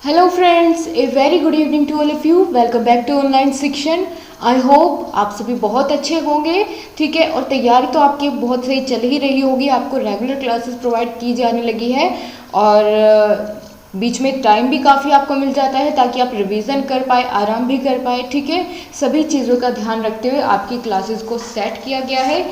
Hello friends, a very good evening to all of you. Welcome back to online Shikshan. I hope आप सभी बहुत अच्छे होंगे, ठीक है। और तैयारी तो आपकी बहुत सही चल ही रही होगी, आपको रेगुलर क्लासेस प्रोवाइड की जाने लगी है और बीच में टाइम भी काफ़ी आपको मिल जाता है ताकि आप रिवीजन कर पाए, आराम भी कर पाए, ठीक है। सभी चीज़ों का ध्यान रखते हुए आपकी क्लासेस को सेट किया गया है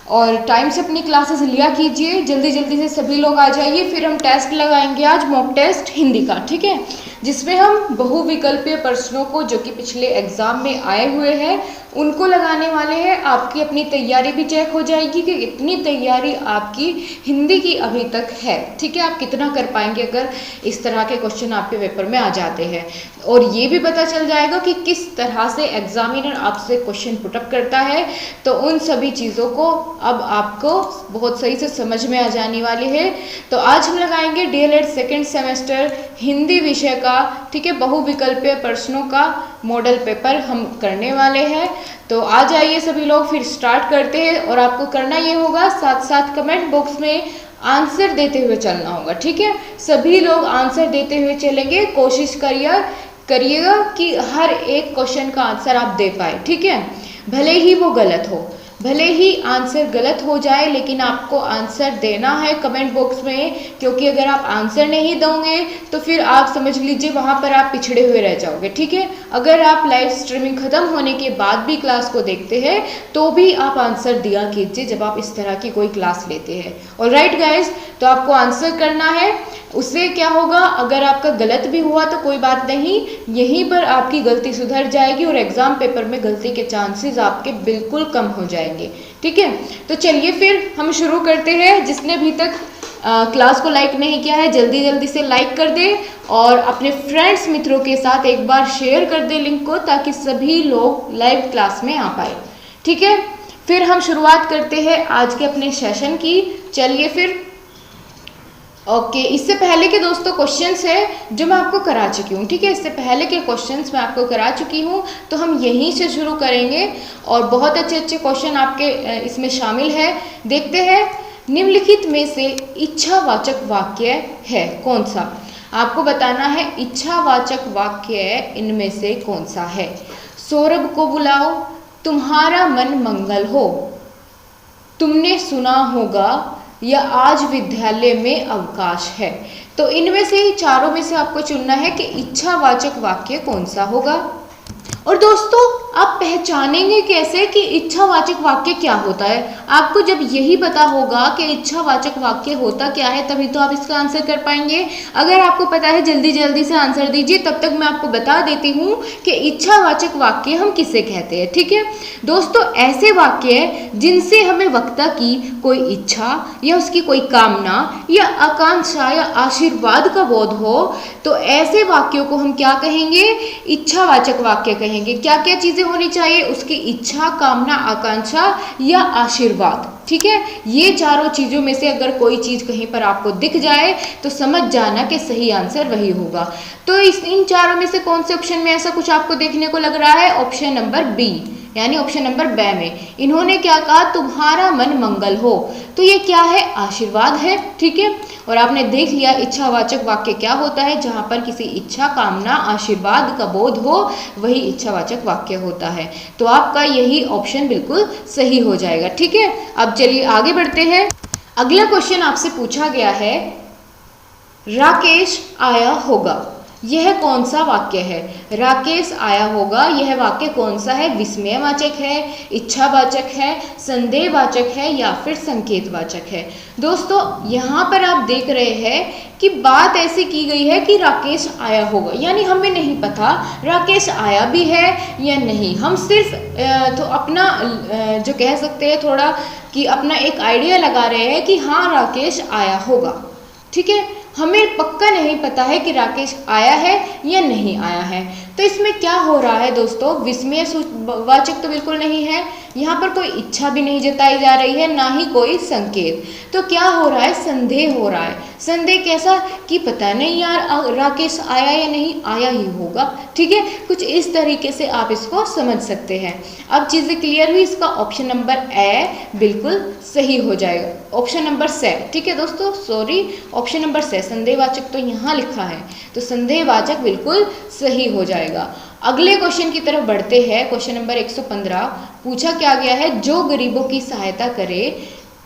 और टाइम से अपनी क्लासेस लिया कीजिए। जल्दी जल्दी से सभी लोग आ जाइए। फिर हम टेस्ट लगाएंगे आज, मॉक टेस्ट हिंदी का, ठीक है, जिसमें हम बहुविकल्पीय प्रश्नों को जो कि पिछले एग्जाम में आए हुए हैं उनको लगाने वाले हैं। आपकी अपनी तैयारी भी चेक हो जाएगी कि इतनी तैयारी आपकी हिंदी की अभी तक है, ठीक है। आप कितना कर पाएंगे अगर इस तरह के क्वेश्चन आपके पेपर में आ जाते हैं। और ये भी पता चल जाएगा कि किस तरह से एग्जामिनर आपसे क्वेश्चन पुटअप करता है। तो उन सभी चीज़ों को अब आपको बहुत सही से समझ में आ जाने वाली है। तो आज हम लगाएंगे डीएलएड सेकेंड सेमेस्टर हिंदी विषय का, ठीक है, बहुविकल्पीय प्रश्नों का मॉडल पेपर हम करने वाले हैं। तो आ जाइए सभी लोग, फिर स्टार्ट करते हैं। और आपको करना ये होगा, साथ साथ कमेंट बॉक्स में आंसर देते हुए चलना होगा, ठीक है। सभी लोग आंसर देते हुए चलेंगे। कोशिश करिएगा कि हर एक क्वेश्चन का आंसर आप दे पाए, ठीक है। भले ही वो गलत हो, भले ही आंसर गलत हो जाए, लेकिन आपको आंसर देना है कमेंट बॉक्स में। क्योंकि अगर आप आंसर नहीं दोगे तो फिर आप समझ लीजिए वहाँ पर आप पिछड़े हुए रह जाओगे, ठीक है। अगर आप लाइव स्ट्रीमिंग खत्म होने के बाद भी क्लास को देखते हैं तो भी आप आंसर दिया कीजिए जब आप इस तरह की कोई क्लास लेते हैं। ऑलराइट गाइज, तो आपको आंसर करना है। उससे क्या होगा, अगर आपका गलत भी हुआ तो कोई बात नहीं, यहीं पर आपकी गलती सुधर जाएगी और एग्जाम पेपर में गलती के चांसेस आपके बिल्कुल कम हो जाएंगे, ठीक है। तो चलिए फिर हम शुरू करते हैं। जिसने अभी तक क्लास को लाइक नहीं किया है जल्दी जल्दी से लाइक कर दे और अपने फ्रेंड्स मित्रों के साथ एक बार शेयर कर दे लिंक को, ताकि सभी लोग लाइव क्लास में आ पाए, ठीक है। फिर हम शुरुआत करते हैं आज के अपने सेशन की। चलिए फिर ओके, इससे पहले के दोस्तों क्वेश्चंस है जो मैं आपको करा चुकी हूँ, ठीक है। इससे पहले के क्वेश्चंस मैं आपको करा चुकी हूँ, तो हम यहीं से शुरू करेंगे और बहुत अच्छे अच्छे क्वेश्चन आपके इसमें शामिल है। देखते हैं, निम्नलिखित में से इच्छावाचक वाक्य है कौन सा। आपको बताना है इच्छावाचक वाक्य इनमें से कौन सा है। सौरभ को बुलाओ, तुम्हारा मन मंगल हो, तुमने सुना होगा, या आज विद्यालय में अवकाश है। तो इनमें से ही चारों में से आपको चुनना है कि इच्छावाचक वाक्य कौन सा होगा। और दोस्तों, आप पहचानेंगे कैसे कि इच्छावाचक वाक्य क्या होता है। आपको जब यही पता होगा कि इच्छावाचक वाक्य होता क्या है, तभी तो आप इसका आंसर कर पाएंगे। अगर आपको पता है जल्दी जल्दी से आंसर दीजिए, तब तक मैं आपको बता देती हूँ कि इच्छावाचक वाक्य हम किसे कहते हैं, ठीक है। दोस्तों, ऐसे वाक्य जिनसे हमें वक्ता की कोई इच्छा या उसकी कोई कामना या आकांक्षा या आशीर्वाद का बोध हो, तो ऐसे वाक्यों को हम क्या कहेंगे, इच्छावाचक वाक्य कहेंगे। क्या क्या चीजें होनी चाहिए, उसकी इच्छा, कामना, आकांक्षा या आशीर्वाद, ठीक है। ये चारों चीजों में से अगर कोई चीज कहीं पर आपको दिख जाए तो समझ जाना कि सही आंसर वही होगा। तो इन चारों में से कौन से ऑप्शन में ऐसा कुछ आपको देखने को लग रहा है। ऑप्शन नंबर बी, यानी ऑप्शन नंबर ब में इन्होंने क्या कहा, तुम्हारा मन मंगल हो। तो ये क्या है, आशीर्वाद है, ठीक है। और आपने देख लिया इच्छावाचक वाक्य क्या होता है, जहां पर किसी इच्छा, कामना, आशीर्वाद का बोध हो वही इच्छावाचक वाक्य होता है। तो आपका यही ऑप्शन बिल्कुल सही हो जाएगा, ठीक है। अब चलिए आगे बढ़ते हैं। अगला क्वेश्चन आपसे पूछा गया है, राकेश आया होगा, यह कौन सा वाक्य है। राकेश आया होगा, यह वाक्य कौन सा है। विस्मयवाचक है, इच्छावाचक है, संदेहवाचक है या फिर संकेतवाचक है। दोस्तों, यहाँ पर आप देख रहे हैं कि बात ऐसी की गई है कि राकेश आया होगा, यानी हमें नहीं पता राकेश आया भी है या नहीं। हम सिर्फ तो अपना जो कह सकते हैं थोड़ा कि अपना एक आइडिया लगा रहे हैं कि हाँ राकेश आया होगा, ठीक है। हमें पक्का नहीं पता है कि राकेश आया है या नहीं आया है। तो इसमें क्या हो रहा है दोस्तों, विस्मयवाचक तो बिल्कुल नहीं है, यहाँ पर कोई इच्छा भी नहीं जताई जा रही है, ना ही कोई संकेत। तो क्या हो रहा है, संदेह हो रहा है। संदेह कैसा कि पता नहीं यार राकेश आया या नहीं, आया ही होगा, ठीक है, कुछ इस तरीके से आप इसको समझ सकते हैं। अब चीज़ें क्लियर हुई, इसका ऑप्शन नंबर ए बिल्कुल सही हो जाएगा, ऑप्शन नंबर से, ठीक है दोस्तों, सॉरी ऑप्शन नंबर से, संदेहवाचक तो यहाँ लिखा है, तो संदेहवाचक बिल्कुल सही हो जाएगा। अगले क्वेश्चन की तरफ बढ़ते हैं। क्वेश्चन नंबर 115 पूछा क्या गया है, जो गरीबों की सहायता करे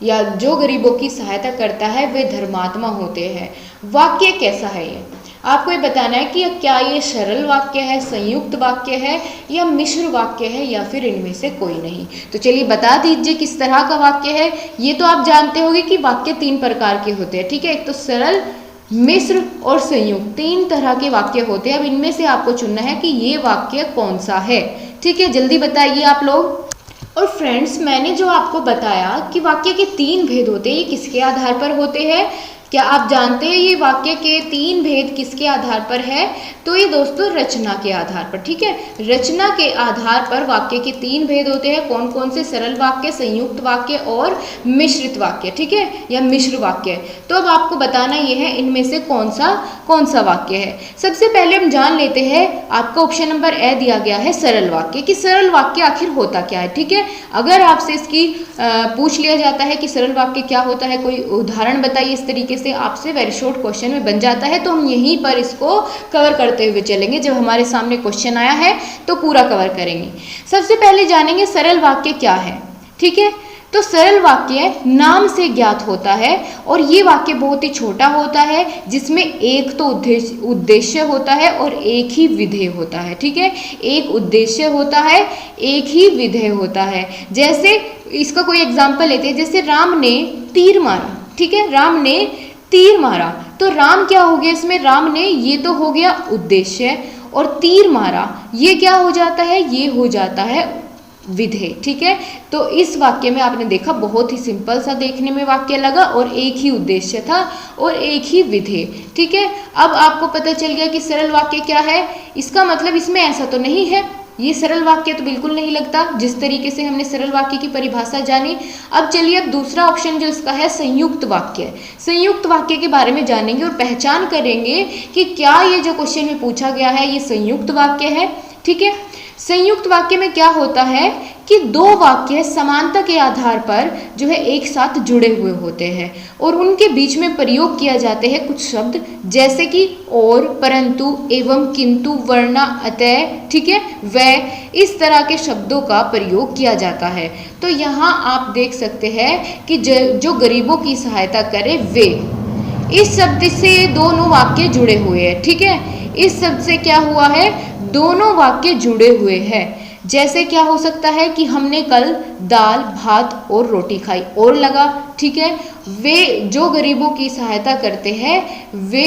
या जो गरीबों की सहायता करता है वे धर्मात्मा होते हैं। वाक्य कैसा है ये आपको ये बताना है कि क्या ये सरल वाक्य है, संयुक्त वाक्य है या मिश्र वाक्य है या फिर इनमें से कोई नहीं। तो चलिए बता दीजिए किस तरह का वाक्य है। ये तो आप जानते होंगे कि वाक्य 3 प्रकार के होते हैं, ठीक है, एक तो सरल, मिश्र और संयुक्त, 3 तरह के वाक्य होते हैं। अब इनमें से आपको चुनना है कि ये वाक्य कौन सा है, ठीक है, जल्दी बताइए आप लोग। और फ्रेंड्स, मैंने जो आपको बताया कि वाक्य के 3 भेद होते हैं, ये किसके आधार पर होते हैं, क्या आप जानते हैं ये वाक्य के 3 भेद किसके आधार पर है? तो ये दोस्तों रचना के आधार पर, ठीक है, रचना के आधार पर वाक्य के 3 भेद होते हैं। कौन कौन से? सरल वाक्य, संयुक्त वाक्य और मिश्रित वाक्य, ठीक है, या मिश्र वाक्य। तो अब आपको बताना ये है इनमें से कौन सा वाक्य है। सबसे पहले हम जान लेते हैं, आपका ऑप्शन नंबर ए दिया गया है सरल वाक्य, कि सरल वाक्य आखिर होता क्या है, ठीक है। अगर आपसे इसकी पूछ लिया जाता है कि सरल वाक्य क्या होता है, कोई उदाहरण बताइए, इस तरीके से आपसे वेरी शॉर्ट क्वेश्चन में बन जाता है, तो हम यहीं पर इसको कवर करते हुए चलेंगे। जब हमारे सामने क्वेश्चन आया है तो पूरा कवर करेंगे। सबसे पहले जानेंगे सरल वाक्य क्या है, ठीक है। तो सरल वाक्य नाम से ज्ञात होता है और ये वाक्य बहुत ही छोटा होता है, जिसमें एक तो उद्देश्य होता है और एक ही विधेय होता है, ठीक है। एक उद्देश्य होता है, एक ही विधेय होता है। जैसे इसका कोई एग्जाम्पल लेते हैं, जैसे राम ने तीर मारा, ठीक है, राम ने तीर मारा, तो राम क्या हो गया इसमें, राम ने, ये तो हो गया उद्देश्य, और तीर मारा ये क्या हो जाता है, ये हो जाता है विधेय, ठीक है। तो इस वाक्य में आपने देखा बहुत ही सिंपल सा देखने में वाक्य लगा और एक ही उद्देश्य था और एक ही विधेय, ठीक है। अब आपको पता चल गया कि सरल वाक्य क्या है। इसका मतलब इसमें ऐसा तो नहीं है ये सरल वाक्य तो बिल्कुल नहीं लगता, जिस तरीके से हमने सरल वाक्य की परिभाषा जानी। अब चलिए, अब दूसरा ऑप्शन जो इसका है संयुक्त वाक्य, संयुक्त वाक्य के बारे में जानेंगे और पहचान करेंगे कि क्या ये जो क्वेश्चन में पूछा गया है ये संयुक्त वाक्य है, ठीक है। संयुक्त वाक्य में क्या होता है कि 2 वाक्य समानता के आधार पर जो है एक साथ जुड़े हुए होते हैं और उनके बीच में प्रयोग किया जाते हैं कुछ शब्द, जैसे कि और, परंतु, एवं, किंतु, वरना, अतः, ठीक है, वह, इस तरह के शब्दों का प्रयोग किया जाता है। तो यहाँ आप देख सकते हैं कि जो गरीबों की सहायता करे वे, इस शब्द से दोनों वाक्य जुड़े हुए हैं, ठीक है। इस शब्द से क्या हुआ है, दोनों वाक्य जुड़े हुए हैं। जैसे क्या हो सकता है कि हमने कल दाल, भात और रोटी खाई, और लगा, ठीक है। वे जो गरीबों की सहायता करते हैं वे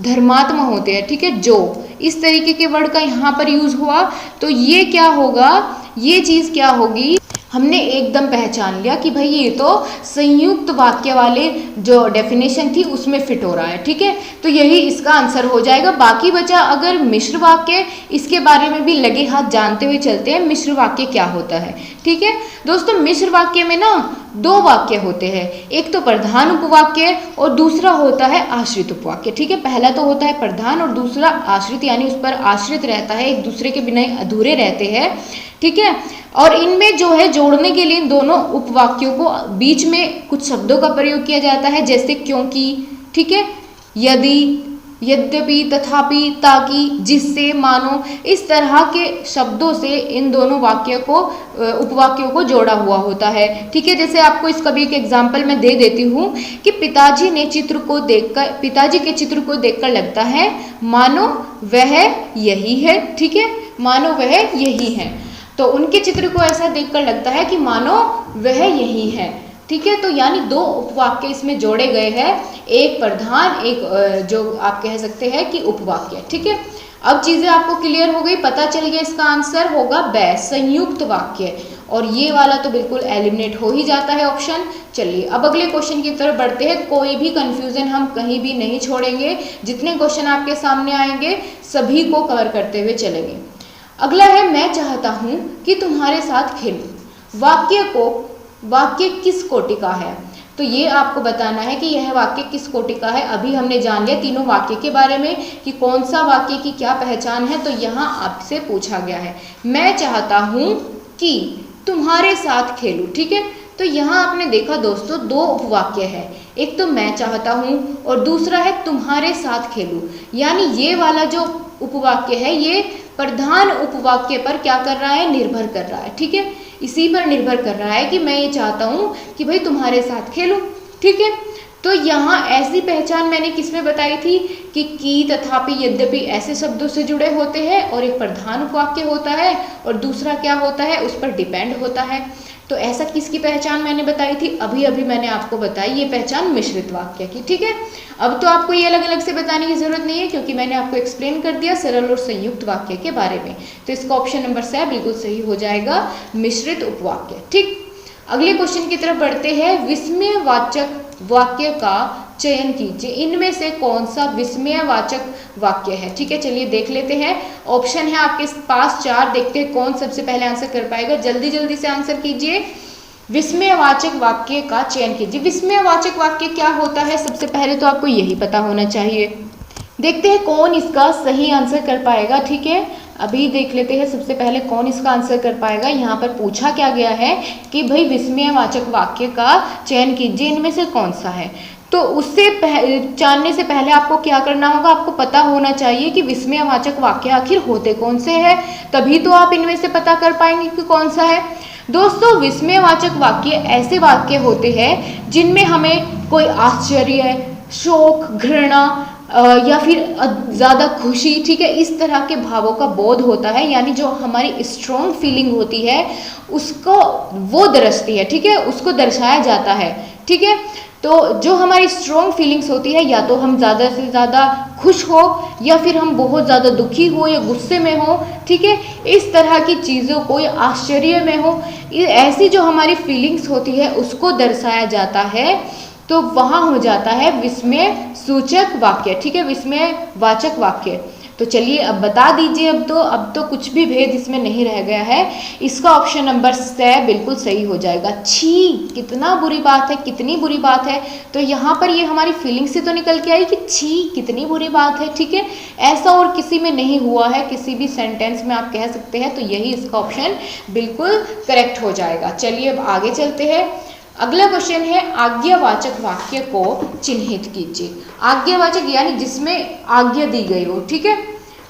धर्मात्मा होते हैं, ठीक है। जो इस तरीके के वर्ड का यहाँ पर यूज हुआ, तो ये क्या होगा, ये चीज क्या होगी, हमने एकदम पहचान लिया कि भाई ये तो संयुक्त वाक्य वाले जो डेफिनेशन थी उसमें फिट हो रहा है, ठीक है। तो यही इसका आंसर हो जाएगा। बाकी बचा अगर मिश्र वाक्य, इसके बारे में भी लगे हाथ जानते हुए चलते हैं मिश्र वाक्य क्या होता है, ठीक है दोस्तों। मिश्र वाक्य में ना 2 वाक्य होते हैं, एक तो प्रधान उपवाक्य और दूसरा होता है आश्रित उपवाक्य, ठीक है। पहला तो होता है प्रधान और दूसरा आश्रित, यानी उस पर आश्रित रहता है, एक दूसरे के बिना अधूरे रहते हैं, ठीक है। और इनमें जो है जोड़ने के लिए दोनों उपवाक्यों को बीच में कुछ शब्दों का प्रयोग किया जाता है, जैसे क्योंकि, ठीक है, यदि, यद्यपि, तथापि, ताकि, जिससे, मानो, इस तरह के शब्दों से इन दोनों वाक्यों को, उपवाक्यों को जोड़ा हुआ होता है, ठीक है। जैसे आपको इसका भी एक एग्जाम्पल मैं दे देती हूँ कि पिताजी के चित्र को देखकर लगता है मानो वह यही है, ठीक है, मानो वह यही है। तो उनके चित्र को ऐसा देखकर लगता है कि मानो वह यही है, ठीक है। तो यानी 2 उपवाक्य इसमें जोड़े गए हैं, एक प्रधान, एक जो आप कह सकते हैं कि उपवाक्य, ठीक है। अब चीजें आपको क्लियर हो गई, पता चल गया इसका आंसर होगा ब, संयुक्त वाक्य, और ये वाला तो बिल्कुल एलिमिनेट हो ही जाता है ऑप्शन। चलिए अब अगले क्वेश्चन की तरफ बढ़ते हैं। कोई भी कंफ्यूजन हम कहीं भी नहीं छोड़ेंगे, जितने क्वेश्चन आपके सामने आएंगे सभी को कवर करते हुए चलेंगे। अगला है, मैं चाहता हूँ कि तुम्हारे साथ खेलूं। वाक्य किस कोटि का है, तो ये आपको बताना है कि यह वाक्य किस कोटि का है। अभी हमने जान लिया तीनों वाक्य के बारे में कि कौन सा वाक्य की क्या पहचान है। तो यहाँ आपसे पूछा गया है मैं चाहता हूँ कि तुम्हारे साथ खेलूं, ठीक है। तो यहाँ आपने देखा दोस्तों दो उपवाक्य है, एक तो मैं चाहता हूँ और दूसरा है तुम्हारे साथ खेलूं। यानी ये वाला जो उपवाक्य है ये प्रधान उपवाक्य पर क्या कर रहा है, निर्भर कर रहा है, ठीक है। इसी पर निर्भर कर रहा है कि मैं ये चाहता हूँ कि भाई तुम्हारे साथ खेलूं, ठीक है। तो यहाँ ऐसी पहचान मैंने किसमें बताई थी कि तथापि यद्यपि ऐसे शब्दों से जुड़े होते हैं और एक प्रधान उपवाक्य होता है और दूसरा क्या होता है उस पर डिपेंड होता है। तो ऐसा किसकी पहचान मैंने बताई थी, अभी मैंने आपको बताई ये पहचान मिश्रित वाक्य की, ठीक है। अब तो आपको ये अलग अलग से बताने की जरूरत नहीं है क्योंकि मैंने आपको एक्सप्लेन कर दिया सरल और संयुक्त वाक्य के बारे में। तो इसका ऑप्शन नंबर सी बिल्कुल सही हो जाएगा, मिश्रित उपवाक्य, ठीक। अगले क्वेश्चन की तरफ बढ़ते हैं। विस्मयवाचक वाक्य का चयन कीजिए, इनमें से कौन सा विस्मयवाचक वाक्य है, ठीक है। चलिए देख लेते हैं, ऑप्शन है आपके पास 4, देखते हैं कौन सबसे पहले आंसर कर पाएगा। जल्दी जल्दी से आंसर कीजिए। विस्मयवाचक वाक्य का चयन कीजिए। विस्मयवाचक वाक्य क्या होता है, सबसे पहले तो आपको यही पता होना चाहिए। देखते हैं कौन इसका सही आंसर कर पाएगा, ठीक है। अभी देख लेते हैं सबसे पहले कौन इसका आंसर कर पाएगा। यहाँ पर पूछा क्या गया है कि भाई विस्मयवाचक वाक्य का चयन कीजिए, इनमें से कौन सा है। तो उससे जानने से पहले आपको क्या करना होगा, आपको पता होना चाहिए कि विस्मयवाचक वाक्य आखिर होते कौन से हैं, तभी तो आप इनमें से पता कर पाएंगे कि कौन सा है। दोस्तों विस्मयवाचक वाक्य ऐसे वाक्य होते हैं जिनमें हमें कोई आश्चर्य, शोक, घृणा या फिर ज़्यादा खुशी, ठीक है, इस तरह के भावों का बोध होता है। यानी जो हमारी स्ट्रॉन्ग फीलिंग होती है उसको वो दर्शाती है, ठीक है, उसको दर्शाया जाता है, ठीक है। तो जो हमारी स्ट्रॉन्ग फीलिंग्स होती है या तो हम ज़्यादा से ज़्यादा खुश हो या फिर हम बहुत ज़्यादा दुखी हो या गुस्से में हो, ठीक है, इस तरह की चीज़ों को या आश्चर्य में हो, ऐसी जो हमारी फीलिंग्स होती है उसको दर्शाया जाता है। तो वहाँ हो जाता है विस्मय सूचक वाक्य, ठीक है, विस्मयवाचक वाक्य। तो चलिए अब बता दीजिए, अब तो कुछ भी भेद इसमें नहीं रह गया है। इसका ऑप्शन नंबर सी बिल्कुल सही हो जाएगा। छी, कितना बुरी बात है, कितनी बुरी बात है। तो यहाँ पर ये हमारी फीलिंग से तो निकल के आई कि छी कितनी बुरी बात है, ठीक है। ऐसा और किसी में नहीं हुआ है, किसी भी सेंटेंस में आप कह सकते हैं। तो यही इसका ऑप्शन बिल्कुल करेक्ट हो जाएगा। चलिए अब आगे चलते हैं। अगला क्वेश्चन है आज्ञावाचक वाक्य को चिन्हित कीजिए। आज्ञावाचक यानी जिसमें आज्ञा दी गई हो, ठीक है,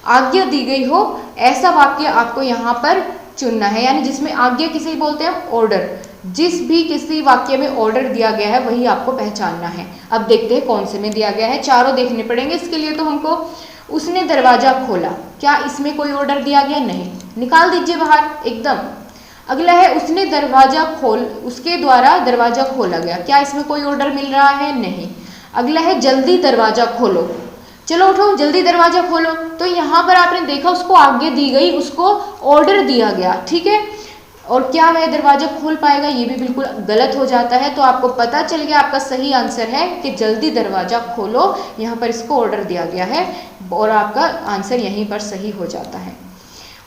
आज्ञा दी गई हो ऐसा वाक्य आपको यहाँ पर चुनना है। यानी जिसमें आज्ञा किसे बोलते हैं, ऑर्डर। जिस भी किसी वाक्य में ऑर्डर दिया गया है वही आपको पहचानना है। अब देखते हैं कौन से में दिया गया है, चारों देखने पड़ेंगे इसके लिए। तो हमको उसने दरवाजा खोला, क्या इसमें कोई ऑर्डर दिया गया, नहीं, निकाल दीजिए बाहर एकदम। अगला है उसने दरवाजा उसके द्वारा दरवाजा खोला गया, क्या इसमें कोई ऑर्डर मिल रहा है, नहीं। अगला है जल्दी दरवाजा खोलो, चलो उठो जल्दी दरवाजा खोलो। तो यहाँ पर आपने देखा उसको आज्ञा दी गई, उसको ऑर्डर दिया गया, ठीक है। और क्या वह दरवाजा खोल पाएगा, ये भी बिल्कुल गलत हो जाता है। तो आपको पता चल गया आपका सही आंसर है कि जल्दी दरवाजा खोलो, यहाँ पर इसको ऑर्डर दिया गया है और आपका आंसर यहीं पर सही हो जाता है।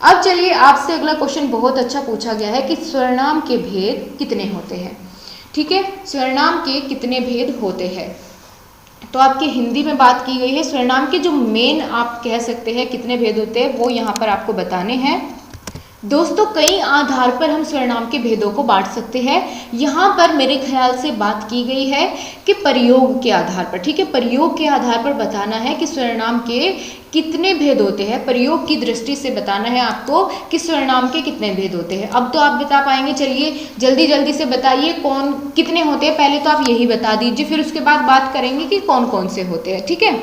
अब चलिए आपसे अगला क्वेश्चन बहुत अच्छा पूछा गया है कि स्वरनाम के भेद कितने होते हैं, ठीक है, स्वरनाम के कितने भेद होते हैं। तो आपके हिंदी में बात की गई है, स्वरनाम के जो मेन आप कह सकते हैं कितने भेद होते हैं वो यहाँ पर आपको बताने हैं। दोस्तों कई आधार पर हम स्वरनाम के भेदों को बांट सकते हैं। यहाँ पर मेरे ख्याल से बात की गई है कि प्रयोग के आधार पर, ठीक है, प्रयोग के आधार पर बताना है कि स्वरनाम के कितने भेद होते हैं। प्रयोग की दृष्टि से बताना है आपको कि स्वरनाम के कितने भेद होते हैं। अब तो आप बता पाएंगे, चलिए जल्दी जल्दी से बताइए कौन कितने होते हैं। पहले तो आप यही बता दीजिए, फिर उसके बाद बात करेंगे कि कौन कौन से होते हैं, ठीक है।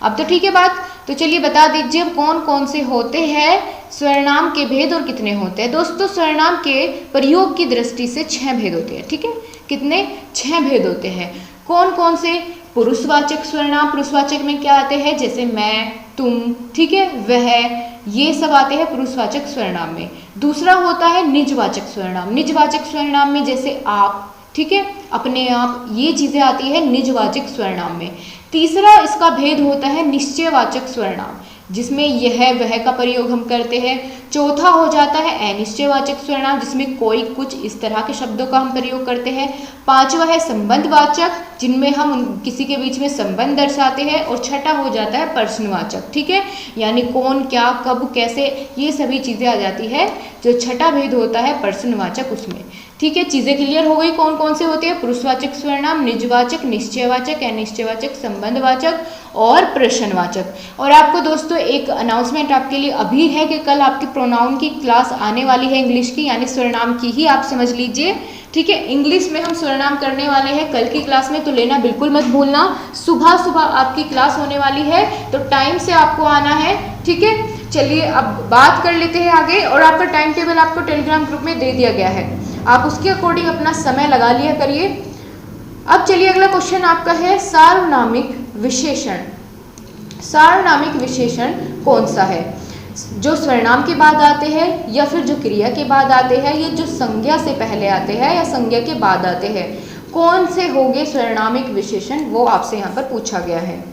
अब तो ठीक है बात, तो चलिए बता दीजिए कौन कौन से होते हैं स्वरनाम के भेद और कितने होते हैं। दोस्तों स्वरनाम के प्रयोग की दृष्टि से 6 भेद होते हैं, ठीक है, कितने, 6 भेद होते हैं। कौन कौन से, पुरुषवाचक स्वरनाम, पुरुषवाचक में क्या आते हैं, जैसे मैं, तुम, ठीक है, वह, ये सब आते हैं पुरुषवाचक स्वरनाम में। दूसरा होता है निजवाचक स्वरनाम, निजवाचक स्वरनाम में जैसे आप, ठीक है, अपने आप, ये चीजें आती है निजवाचक स्वरनाम में। तीसरा इसका भेद होता है निश्चयवाचक स्वरनाम, जिसमें यह वह का प्रयोग हम करते हैं। चौथा हो जाता है अनिश्चयवाचक सर्वनाम, जिसमें कोई कुछ इस तरह के शब्दों का हम प्रयोग करते हैं। पांचवा है संबंधवाचक, जिनमें हम किसी के बीच में संबंध दर्शाते हैं। और छठा हो जाता है प्रश्नवाचक, ठीक है, यानी कौन, क्या, कब, कैसे, ये सभी चीज़ें आ जाती है। जो छठा भेद होता है प्रश्नवाचक उसमें, ठीक है। चीज़ें क्लियर हो गई कौन कौन से होते हैं? पुरुषवाचक सर्वनाम, निजवाचक, निश्चयवाचक, अनिश्चयवाचक, संबंधवाचक और प्रश्नवाचक। और आपको दोस्तों एक अनाउंसमेंट आपके लिए अभी है कि कल आपकी प्रोनाउन की क्लास आने वाली है इंग्लिश की, यानी सर्वनाम की ही आप समझ लीजिए, ठीक है। इंग्लिश में हम सर्वनाम करने वाले हैं कल की क्लास में, तो लेना बिल्कुल मत भूलना। सुबह सुबह आपकी क्लास होने वाली है, तो टाइम से आपको आना है, ठीक है। चलिए अब बात कर लेते हैं आगे। और आपका टाइम टेबल आपको टेलीग्राम ग्रुप में दे दिया गया है, आप उसके अकॉर्डिंग अपना समय लगा लिया करिए। अब चलिए अगला क्वेश्चन आपका है सार्वनामिक विशेषण। सार्वनामिक विशेषण कौन सा है? जो सर्वनाम के बाद आते हैं, या फिर जो क्रिया के बाद आते हैं, या जो संज्ञा से पहले आते हैं, या संज्ञा के बाद आते हैं, कौन से होंगे सर्वनामिक विशेषण, वो आपसे यहाँ पर पूछा गया है।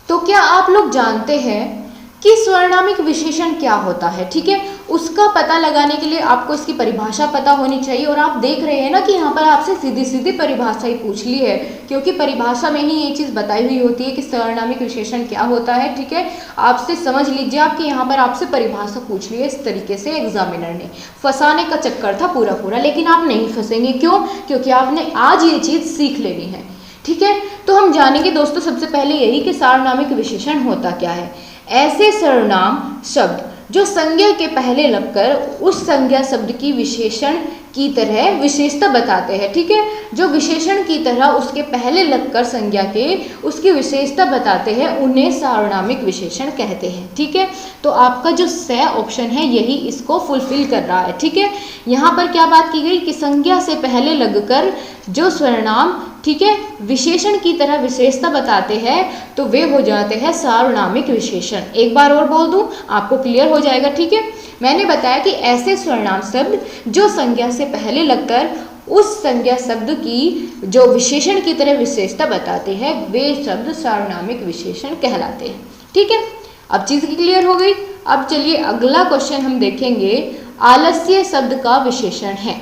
तो क्या आप लोग जानते हैं कि सर्वनामिक विशेषण क्या होता है? ठीक है, उसका पता लगाने के लिए आपको इसकी परिभाषा पता होनी चाहिए। और आप देख रहे हैं ना कि यहाँ पर आपसे सीधी सीधी परिभाषा ही पूछ ली है, क्योंकि परिभाषा में ही ये चीज़ बताई हुई होती है कि सर्वनामिक विशेषण क्या होता है, ठीक है। आपसे समझ लीजिए आप कि यहाँ पर आपसे परिभाषा पूछ ली है इस तरीके से। एग्जामिनर ने फंसाने का चक्कर था पूरा पूरा, लेकिन आप नहीं फंसेंगे। क्यों? क्योंकि आपने आज ये चीज़ सीख लेनी है, ठीक है। तो हम जानेंगे दोस्तों सबसे पहले यही कि सार्वनामिक विशेषण होता क्या है। ऐसे सर्वनाम शब्द जो संज्ञा के पहले लगकर उस संज्ञा शब्द की विशेषण की तरह विशेषता बताते हैं, ठीक है। जो विशेषण की तरह उसके पहले लगकर संज्ञा के उसकी विशेषता बताते हैं, उन्हें सार्वनामिक विशेषण कहते हैं, ठीक है। तो आपका जो स ऑप्शन है यही इसको फुलफिल कर रहा है, ठीक है। यहाँ पर क्या बात की गई कि संज्ञा से पहले लगकर जो सर्वनाम, ठीक है, विशेषण की तरह विशेषता बताते हैं, तो वे हो जाते हैं सार्वनामिक विशेषण। एक बार और बोल दूं, आपको क्लियर हो जाएगा, ठीक है। मैंने बताया कि ऐसे सर्वनाम शब्द जो संज्ञा से पहले लगकर उस संज्ञा शब्द की जो विशेषण की तरह विशेषता बताते हैं, वे शब्द सार्वनामिक विशेषण कहलाते हैं, ठीक है। अब चीज़ क्लियर हो गई। अब चलिए अगला क्वेश्चन हम देखेंगे, आलस्य शब्द का विशेषण है।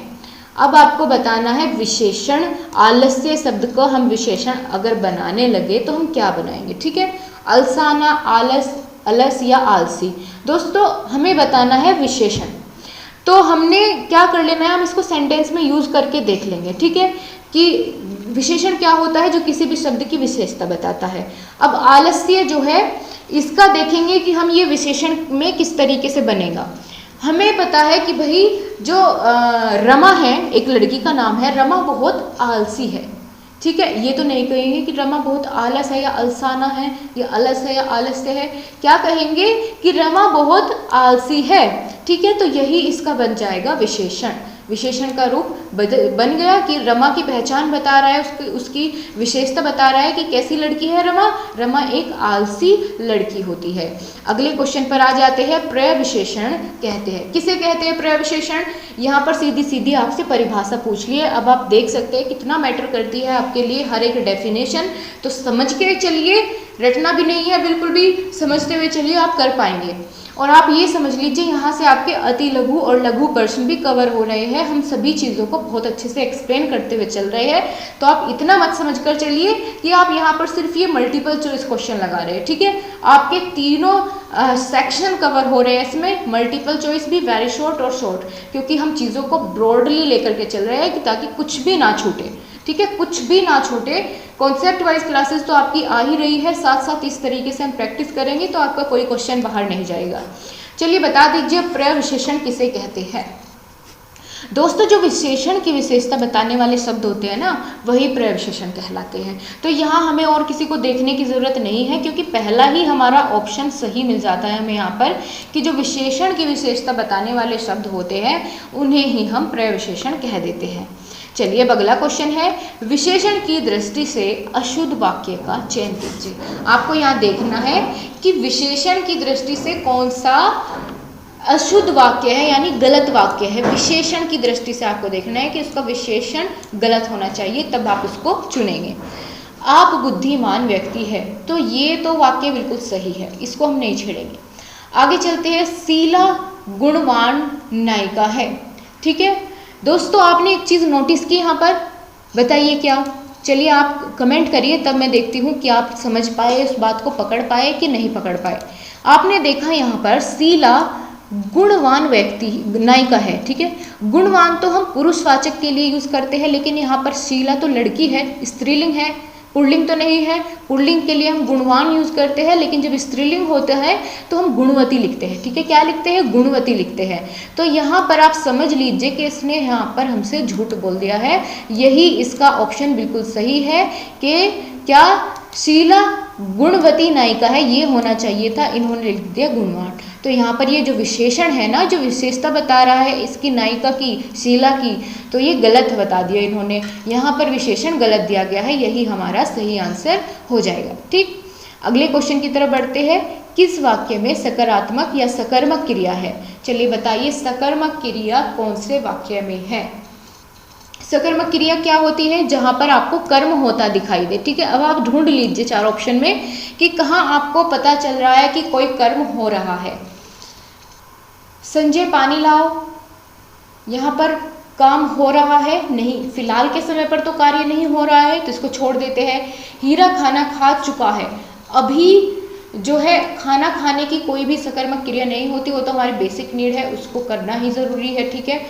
अब आपको बताना है विशेषण। आलस्य शब्द को हम विशेषण अगर बनाने लगे तो हम क्या बनाएंगे, ठीक है। अलसाना, आलस, अलस या आलसी। दोस्तों हमें बताना है विशेषण, तो हमने क्या कर लेना है, हम इसको सेंटेंस में यूज करके देख लेंगे, ठीक है, कि विशेषण क्या होता है जो किसी भी शब्द की विशेषता बताता है। अब आलस्य जो है इसका देखेंगे कि हम ये विशेषण में किस तरीके से बनेगा। हमें पता है कि भाई जो रमा है, एक लड़की का नाम है, रमा बहुत आलसी है, ठीक है। ये तो नहीं कहेंगे कि रमा बहुत आलस है या अलसाना है या अलस है या आलस्य है, क्या कहेंगे कि रमा बहुत आलसी है, ठीक है। तो यही इसका बन जाएगा विशेषण। विशेषण का रूप बन गया कि रमा की पहचान बता रहा है, उसकी विशेषता बता रहा है कि कैसी लड़की है रमा। रमा एक आलसी लड़की होती है। अगले क्वेश्चन पर आ जाते हैं, प्रविशेषण कहते हैं। किसे कहते हैं प्रविशेषण? यहाँ पर सीधी सीधी आपसे परिभाषा पूछ ली है। अब आप देख सकते हैं कितना मैटर करती है आपके लिए हर एक डेफिनेशन। तो समझ के चलिए, रटना भी नहीं है, बिल्कुल भी समझते हुए चलिए, आप कर पाएंगे। और आप ये समझ लीजिए यहाँ से आपके अति लघु और लघु प्रश्न भी कवर हो रहे हैं। हम सभी चीज़ों को बहुत अच्छे से एक्सप्लेन करते हुए चल रहे हैं। तो आप इतना मत समझ कर चलिए कि आप यहाँ पर सिर्फ ये मल्टीपल चॉइस क्वेश्चन लगा रहे हैं, ठीक है। आपके तीनों सेक्शन कवर हो रहे हैं इसमें, मल्टीपल चॉइस भी, वेरी शॉर्ट और शॉर्ट, क्योंकि हम चीज़ों को ब्रॉडली लेकर के चल रहे हैं कि ताकि कुछ भी ना छूटे, ठीक है, कुछ भी ना छूटे। कॉन्सेप्ट वाइज क्लासेस तो आपकी आ ही रही है, साथ साथ इस तरीके से हम प्रैक्टिस करेंगे तो आपका कोई क्वेश्चन बाहर नहीं जाएगा। चलिए बता दीजिए प्रविशेषण किसे कहते हैं। दोस्तों जो विशेषण की विशेषता बताने वाले शब्द होते हैं ना, वही प्रविशेषण कहलाते हैं। तो यहाँ हमें और किसी को देखने की ज़रूरत नहीं है, क्योंकि पहला ही हमारा ऑप्शन सही मिल जाता है हमें यहाँ पर कि जो विशेषण की विशेषता बताने वाले शब्द होते हैं उन्हें ही हम प्रविशेषण कह देते हैं। चलिए अब अगला क्वेश्चन है, विशेषण की दृष्टि से अशुद्ध वाक्य का चयन कीजिए। आपको यहाँ देखना है कि विशेषण की दृष्टि से कौन सा अशुद्ध वाक्य है, यानी गलत वाक्य है। विशेषण की दृष्टि से आपको देखना है कि उसका विशेषण गलत होना चाहिए, तब आप उसको चुनेंगे। आप बुद्धिमान व्यक्ति है, तो ये तो वाक्य बिल्कुल सही है, इसको हम नहीं छेड़ेंगे। आगे चलते हैं, शीला गुणवान नायिका है। ठीक है दोस्तों, आपने एक चीज़ नोटिस की यहाँ पर, बताइए क्या? चलिए आप कमेंट करिए, तब मैं देखती हूँ कि आप समझ पाए, उस बात को पकड़ पाए कि नहीं पकड़ पाए। आपने देखा यहाँ पर शीला गुणवान व्यक्ति नायिका है। ठीक है, गुणवान तो हम पुरुषवाचक के लिए यूज करते हैं, लेकिन यहाँ पर शीला तो लड़की है, स्त्रीलिंग है, पुल्लिंग तो नहीं है। पुल्लिंग के लिए हम गुणवान यूज करते हैं, लेकिन जब स्त्रीलिंग होता है तो हम गुणवती लिखते हैं। ठीक है, क्या लिखते हैं? गुणवती लिखते हैं। तो यहाँ पर आप समझ लीजिए कि इसने यहाँ पर हमसे झूठ बोल दिया है। यही इसका ऑप्शन बिल्कुल सही है कि क्या शीला गुणवती नायिका है, ये होना चाहिए था, इन्होंने लिख दिया गुणवान। तो यहाँ पर ये जो विशेषण है ना, जो विशेषता बता रहा है इसकी नायिका की, शीला की, तो ये गलत बता दिया इन्होंने, यहाँ पर विशेषण गलत दिया गया है, यही हमारा सही आंसर हो जाएगा। ठीक, अगले क्वेश्चन की तरफ बढ़ते हैं। किस वाक्य में सकारात्मक या सकर्मक क्रिया है? चलिए बताइए, सकर्मक क्रिया कौन से वाक्य में है? सकर्मक क्रिया क्या होती है? जहां पर आपको कर्म होता दिखाई दे। ठीक है, अब आप ढूंढ लीजिए चार ऑप्शन में कि कहाँ आपको पता चल रहा है कि कोई कर्म हो रहा है। संजय पानी लाओ, यहाँ पर काम हो रहा है? नहीं, फिलहाल के समय पर तो कार्य नहीं हो रहा है, तो इसको छोड़ देते हैं। हीरा खाना खा चुका है, अभी जो है खाना खाने की कोई भी सकर्मक क्रिया नहीं होती, वो तो हमारी बेसिक नीड है, उसको करना ही जरूरी है। ठीक है,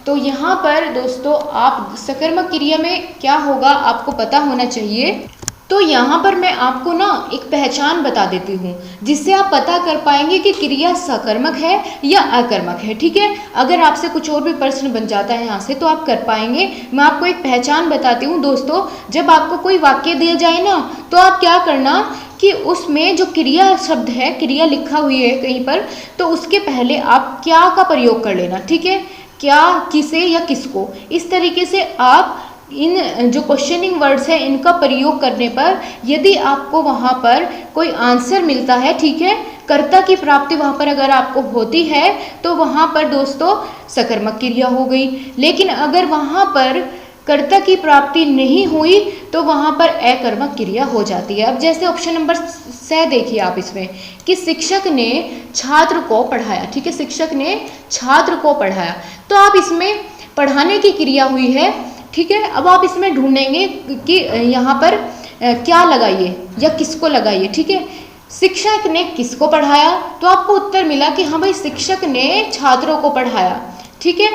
तो यहाँ पर दोस्तों आप सकर्मक क्रिया में क्या होगा आपको पता होना चाहिए। तो यहाँ पर मैं आपको ना एक पहचान बता देती हूँ, जिससे आप पता कर पाएंगे कि क्रिया सकर्मक है या अकर्मक है। ठीक है, अगर आपसे कुछ और भी प्रश्न बन जाता है यहाँ से तो आप कर पाएंगे। मैं आपको एक पहचान बताती हूँ दोस्तों, जब आपको कोई वाक्य दिया जाए ना, तो आप क्या करना कि उसमें जो क्रिया शब्द है, क्रिया लिखा हुई है कहीं पर, तो उसके पहले आप क्या का प्रयोग कर लेना। ठीक है, क्या, किसे या किसको, इस तरीके से आप इन जो क्वेश्चनिंग वर्ड्स है इनका प्रयोग करने पर यदि आपको वहाँ पर कोई आंसर मिलता है, ठीक है, कर्ता की प्राप्ति वहाँ पर अगर आपको होती है तो वहाँ पर दोस्तों सकर्मक क्रिया हो गई। लेकिन अगर वहाँ पर कर्ता की प्राप्ति नहीं हुई तो वहाँ पर अकर्मक क्रिया हो जाती है। अब जैसे ऑप्शन नंबर से देखिए आप इसमें कि शिक्षक ने छात्र को पढ़ाया। ठीक है, शिक्षक ने छात्र को पढ़ाया, तो आप इसमें पढ़ाने की क्रिया हुई है। ठीक है, अब आप इसमें ढूंढेंगे कि यहाँ पर क्या लगाइए या किसको लगाइए। ठीक है, शिक्षक ने किसको पढ़ाया, तो आपको उत्तर मिला कि हाँ भाई शिक्षक ने छात्रों को पढ़ाया। ठीक है,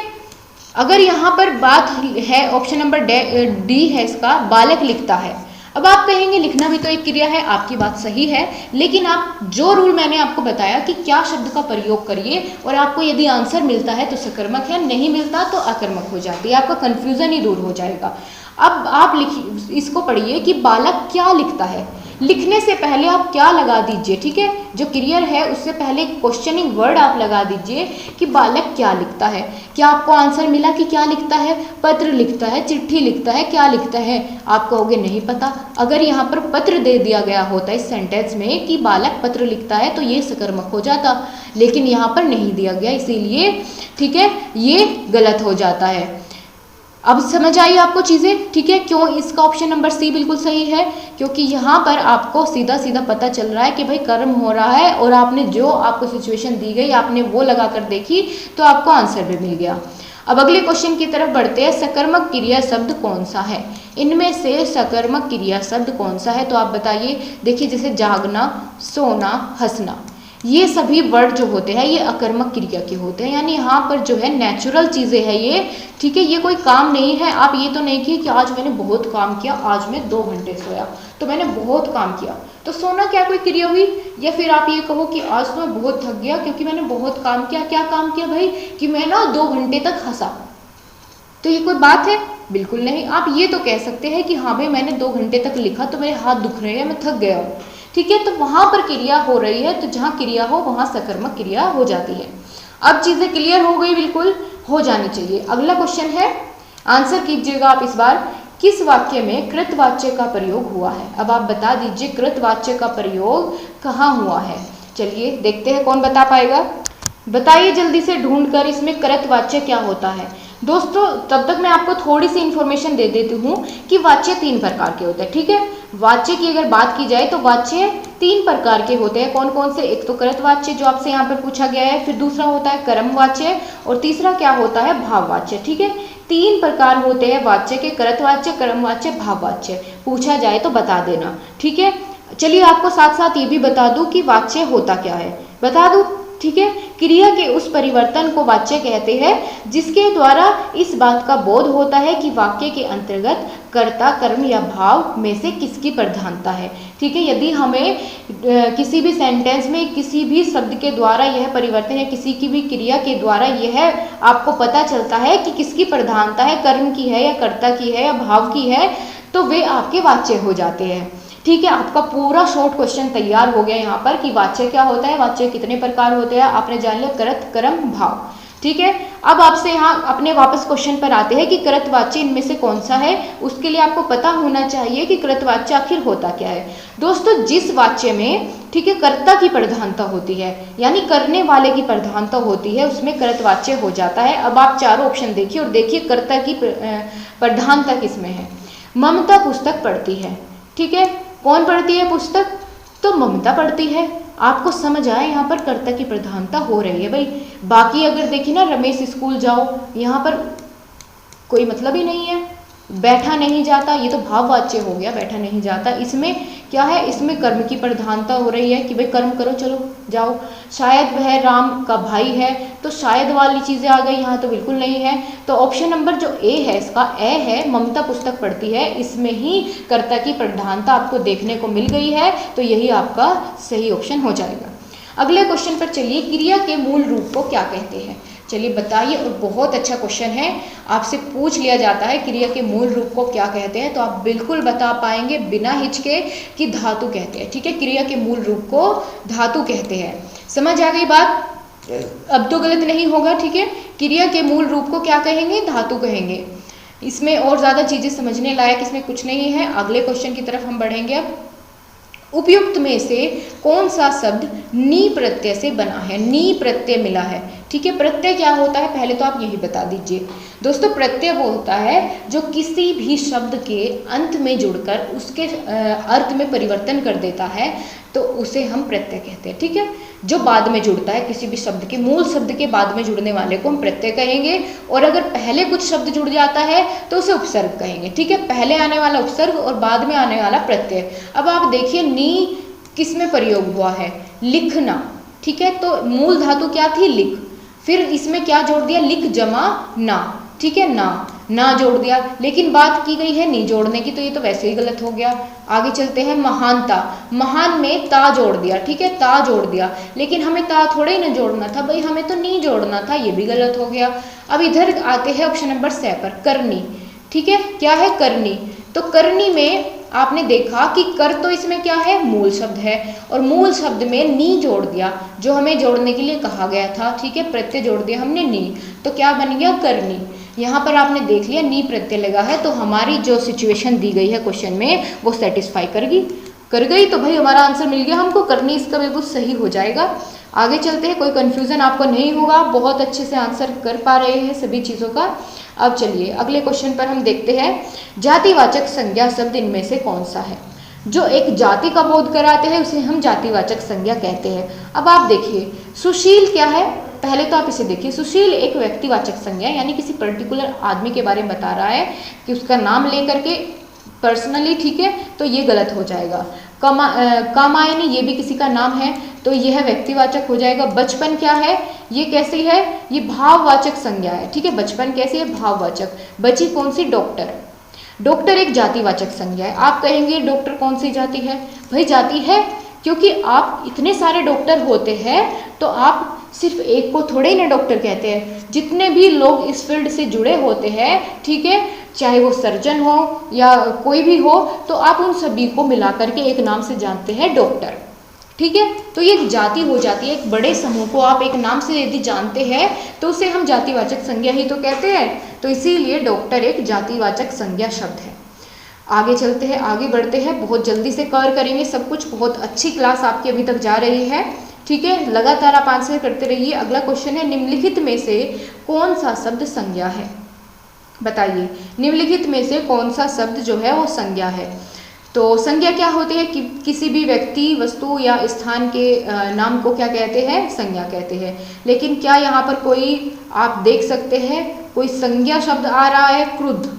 अगर यहाँ पर बात है ऑप्शन नंबर डी है इसका, बालक लिखता है। अब आप कहेंगे लिखना भी तो एक क्रिया है, आपकी बात सही है, लेकिन आप जो रूल मैंने आपको बताया कि क्या शब्द का प्रयोग करिए और आपको यदि आंसर मिलता है तो सकर्मक है, नहीं मिलता तो अकर्मक हो जाती है, आपका कन्फ्यूजन ही दूर हो जाएगा। अब आप लिखिए, इसको पढ़िए कि बालक क्या लिखता है। लिखने से पहले आप क्या लगा दीजिए, ठीक है, जो क्रियर है उससे पहले क्वेश्चनिंग वर्ड आप लगा दीजिए कि बालक क्या लिखता है। क्या आपको आंसर मिला कि क्या लिखता है? पत्र लिखता है, चिट्ठी लिखता है, क्या लिखता है? आप कहोगे नहीं पता। अगर यहाँ पर पत्र दे दिया गया होता इस सेंटेंस में कि बालक पत्र लिखता है तो ये सकर्मक हो जाता, लेकिन यहाँ पर नहीं दिया गया, इसीलिए ठीक है ये गलत हो जाता है। अब समझ आई आपको चीज़ें, ठीक है, क्यों इसका ऑप्शन नंबर सी बिल्कुल सही है, क्योंकि यहाँ पर आपको सीधा सीधा पता चल रहा है कि भाई कर्म हो रहा है और आपने जो आपको सिचुएशन दी गई आपने वो लगा कर देखी तो आपको आंसर भी मिल गया। अब अगले क्वेश्चन की तरफ बढ़ते हैं। सकर्मक क्रिया शब्द कौन सा है? इनमें से सकर्मक क्रिया शब्द कौन सा है तो आप बताइए। देखिए जैसे जागना, सोना, हंसना, ये सभी वर्ड जो होते हैं ये अकर्मक क्रिया के होते हैं, यानी यहाँ पर जो है नेचुरल चीज़ें हैं ये, ठीक है, ये कोई काम नहीं है। आप ये तो नहीं किए कि आज मैंने बहुत काम किया, आज मैं 2 घंटे सोया तो मैंने बहुत काम किया, तो सोना क्या कोई क्रिया हुई? या फिर आप ये कहो कि आज तो मैं बहुत थक गया क्योंकि मैंने बहुत काम किया। क्या काम किया भाई? कि मैं ना 2 घंटे तक हंसा, तो ये कोई बात है? बिल्कुल नहीं। आप ये तो कह सकते हैं कि हाँ भाई मैंने 2 घंटे तक लिखा तो मेरे हाथ दुख रहे हैं, मैं थक गया हूँ, ठीक है, तो वहां पर क्रिया हो रही है, तो जहां क्रिया हो वहां सकर्मक क्रिया हो जाती है। अब चीजें क्लियर हो गई, बिल्कुल हो जानी चाहिए। अगला क्वेश्चन है, आंसर कीजिएगा आप इस बार। किस वाक्य में कृतवाच्य का प्रयोग हुआ है? अब आप बता दीजिए कृतवाच्य का प्रयोग कहाँ हुआ है। चलिए देखते हैं कौन बता पाएगा। बताइए जल्दी से ढूंढकर इसमें कृतवाच्य क्या होता है। दोस्तों तब तक मैं आपको थोड़ी सी इंफॉर्मेशन दे देती हूँ कि वाच्य 3 प्रकार के होते हैं, ठीक है। वाच्य की अगर बात की जाए तो वाच्य 3 प्रकार के होते हैं। कौन कौन से? एक तो कृतवाच्य जो आपसे यहाँ पर पूछा गया है, फिर दूसरा होता है कर्मवाच्य और तीसरा क्या होता है? भाववाच्य। ठीक है, 3 प्रकार होते हैं वाच्य के, कृतवाच्य, कर्मवाच्य, भाववाच्य। पूछा जाए तो बता देना। ठीक है, चलिए आपको साथ साथ ये भी बता दूं कि वाच्य होता क्या है, बता दूं। ठीक है, क्रिया के उस परिवर्तन को वाच्य कहते हैं जिसके द्वारा इस बात का बोध होता है कि वाक्य के अंतर्गत कर्ता, कर्म या भाव में से किसकी प्रधानता है। ठीक है, यदि हमें किसी भी सेंटेंस में किसी भी शब्द के द्वारा यह परिवर्तन या किसी की भी क्रिया के द्वारा यह आपको पता चलता है कि किसकी प्रधानता है, कर्म की है या कर्ता की है या भाव की है, तो वे आपके वाच्य हो जाते हैं। ठीक है, आपका पूरा शॉर्ट क्वेश्चन तैयार हो गया यहाँ पर कि वाच्य क्या होता है, वाच्य कितने प्रकार होते हैं, आपने जान लिया कृत, कर्म, भाव। ठीक है, अब आपसे यहाँ अपने वापस क्वेश्चन पर आते हैं कि कृतवाच्य इनमें से कौन सा है। उसके लिए आपको पता होना चाहिए कि कृतवाच्य आखिर होता क्या है। दोस्तों, जिस वाच्य में, ठीक है, कर्ता की प्रधानता होती है यानी करने वाले की प्रधानता होती है, उसमें कृतवाच्य हो जाता है। अब आप चारों ऑप्शन देखिए और देखिए कर्ता की प्रधानता किसमें है। ममता पुस्तक पढ़ती है। ठीक है, कौन पढ़ती है पुस्तक? तो ममता पढ़ती है। आपको समझ आए यहाँ पर कर्ता की प्रधानता हो रही है भाई। बाकी अगर देखिए ना, रमेश स्कूल जाओ, यहाँ पर कोई मतलब ही नहीं है, बैठा नहीं जाता, ये तो भाववाच्य हो गया, बैठा नहीं जाता। इसमें क्या है? इसमें कर्म की प्रधानता हो रही है कि भाई कर्म करो, चलो जाओ। शायद वह राम का भाई है, तो शायद वाली चीज़ें आ गई, यहाँ तो बिल्कुल नहीं है। तो ऑप्शन नंबर जो ए है, इसका ए है, ममता पुस्तक पढ़ती है, इसमें ही कर्ता की प्रधानता आपको देखने को मिल गई है, तो यही आपका सही ऑप्शन हो जाएगा। अगले क्वेश्चन पर चलिए, क्रिया के मूल रूप को क्या कहते हैं? चलिए बताइए। और बहुत अच्छा क्वेश्चन है, आपसे पूछ लिया जाता है क्रिया के मूल रूप को क्या कहते हैं, तो आप बिल्कुल बता पाएंगे बिना हिचके कि धातु कहते हैं। ठीक है, क्रिया के मूल रूप को धातु कहते हैं। समझ आ गई बात? अब तो गलत नहीं होगा। ठीक है, क्रिया के मूल रूप को क्या कहेंगे? धातु कहेंगे। इसमें और ज़्यादा चीज़ें समझने लायक इसमें कुछ नहीं है। अगले क्वेश्चन की तरफ हम बढ़ेंगे। अब उपयुक्त में से कौन सा शब्द नी प्रत्यय से बना है? नी प्रत्यय मिला है। ठीक है, प्रत्यय क्या होता है पहले तो आप यही बता दीजिए। दोस्तों, प्रत्यय वो होता है जो किसी भी शब्द के अंत में जुड़कर उसके अर्थ में परिवर्तन कर देता है, तो उसे हम प्रत्यय कहते हैं। ठीक है, जो बाद में जुड़ता है, किसी भी शब्द के मूल शब्द के बाद में जुड़ने वाले को हम प्रत्यय कहेंगे। और अगर पहले कुछ शब्द जुड़ जाता है तो उसे उपसर्ग कहेंगे। ठीक है, पहले आने वाला उपसर्ग और बाद में आने वाला प्रत्यय। अब आप देखिए, नी किस में प्रयोग हुआ है? लिखना। ठीक है, तो मूल धातु क्या थी? लिख। फिर इसमें क्या जोड़ दिया? लिख जमा ना। ठीक है, ना जोड़ दिया, लेकिन बात की गई है नी जोड़ने की, तो ये तो वैसे ही गलत हो गया। आगे चलते हैं, महानता। महान में ता जोड़ दिया। ठीक है, ता जोड़ दिया, लेकिन हमें ता थोड़े ही ना जोड़ना था भाई, हमें तो नी जोड़ना था, ये भी गलत हो गया। अब इधर आते हैं ऑप्शन नंबर 6 पर, करनी। ठीक है, क्या है? करनी। तो करनी में आपने देखा कि कर तो इसमें क्या है? मूल शब्द है, और मूल शब्द में नी जोड़ दिया जो हमें जोड़ने के लिए कहा गया था। ठीक है, प्रत्यय जोड़ दिया हमने नी, तो क्या बन गया? करनी। यहाँ पर आपने देख लिया नी प्रत्यय लगा है, तो हमारी जो सिचुएशन दी गई है क्वेश्चन में वो सेटिस्फाई कर गई, तो भाई हमारा आंसर मिल गया हमको, करनी इसका बिल्कुल सही हो जाएगा। आगे चलते हैं, कोई कंफ्यूजन आपको नहीं होगा, बहुत अच्छे से आंसर कर पा रहे हैं सभी चीज़ों का। अब चलिए अगले क्वेश्चन पर हम देखते हैं, जातिवाचक संज्ञा शब्द इनमें से कौन सा है? जो एक जाति का बोध कराते हैं उसे हम जातिवाचक संज्ञा कहते हैं। अब आप देखिए, सुशील क्या है? पहले तो आप इसे देखिए, सुशील एक व्यक्तिवाचक संज्ञा यानी किसी पर्टिकुलर आदमी के बारे में बता रहा है कि उसका नाम लेकर के पर्सनली। ठीक है, तो ये गलत हो जाएगा। कामायनी ये भी किसी का नाम है, तो यह व्यक्तिवाचक हो जाएगा। बचपन क्या है? ये कैसी है? ये भाववाचक संज्ञा है। ठीक है, बचपन कैसी है? भाववाचक। बची कौन सी? डॉक्टर। डॉक्टर एक जातिवाचक संज्ञा है। आप कहेंगे डॉक्टर कौन सी जाति है? भाई जाति है, क्योंकि आप इतने सारे डॉक्टर होते हैं तो आप सिर्फ एक को थोड़े ही ना डॉक्टर कहते हैं। जितने भी लोग इस फील्ड से जुड़े होते हैं, ठीक है, चाहे वो सर्जन हो या कोई भी हो, तो आप उन सभी को मिला करके एक नाम से जानते हैं, डॉक्टर। ठीक है, तो ये जाति हो जाती है। एक बड़े समूह को आप एक नाम से यदि जानते हैं तो उसे हम जातिवाचक संज्ञा ही तो कहते हैं। तो इसीलिए डॉक्टर एक जातिवाचक संज्ञा शब्द है। आगे चलते हैं, आगे बढ़ते हैं, बहुत जल्दी से कवर करेंगे सब कुछ। बहुत अच्छी क्लास आपकी अभी तक जा रही है। ठीक है, लगातार आप आंसर करते रहिए। अगला क्वेश्चन है, निम्नलिखित में से कौन सा शब्द संज्ञा है? बताइए, निम्नलिखित में से कौन सा शब्द जो है वो संज्ञा है? तो संज्ञा क्या होती है कि किसी भी व्यक्ति, वस्तु या स्थान के नाम को क्या कहते हैं, संज्ञा कहते हैं। लेकिन क्या यहाँ पर कोई आप देख सकते हैं कोई संज्ञा शब्द आ रहा है, क्रुद्ध,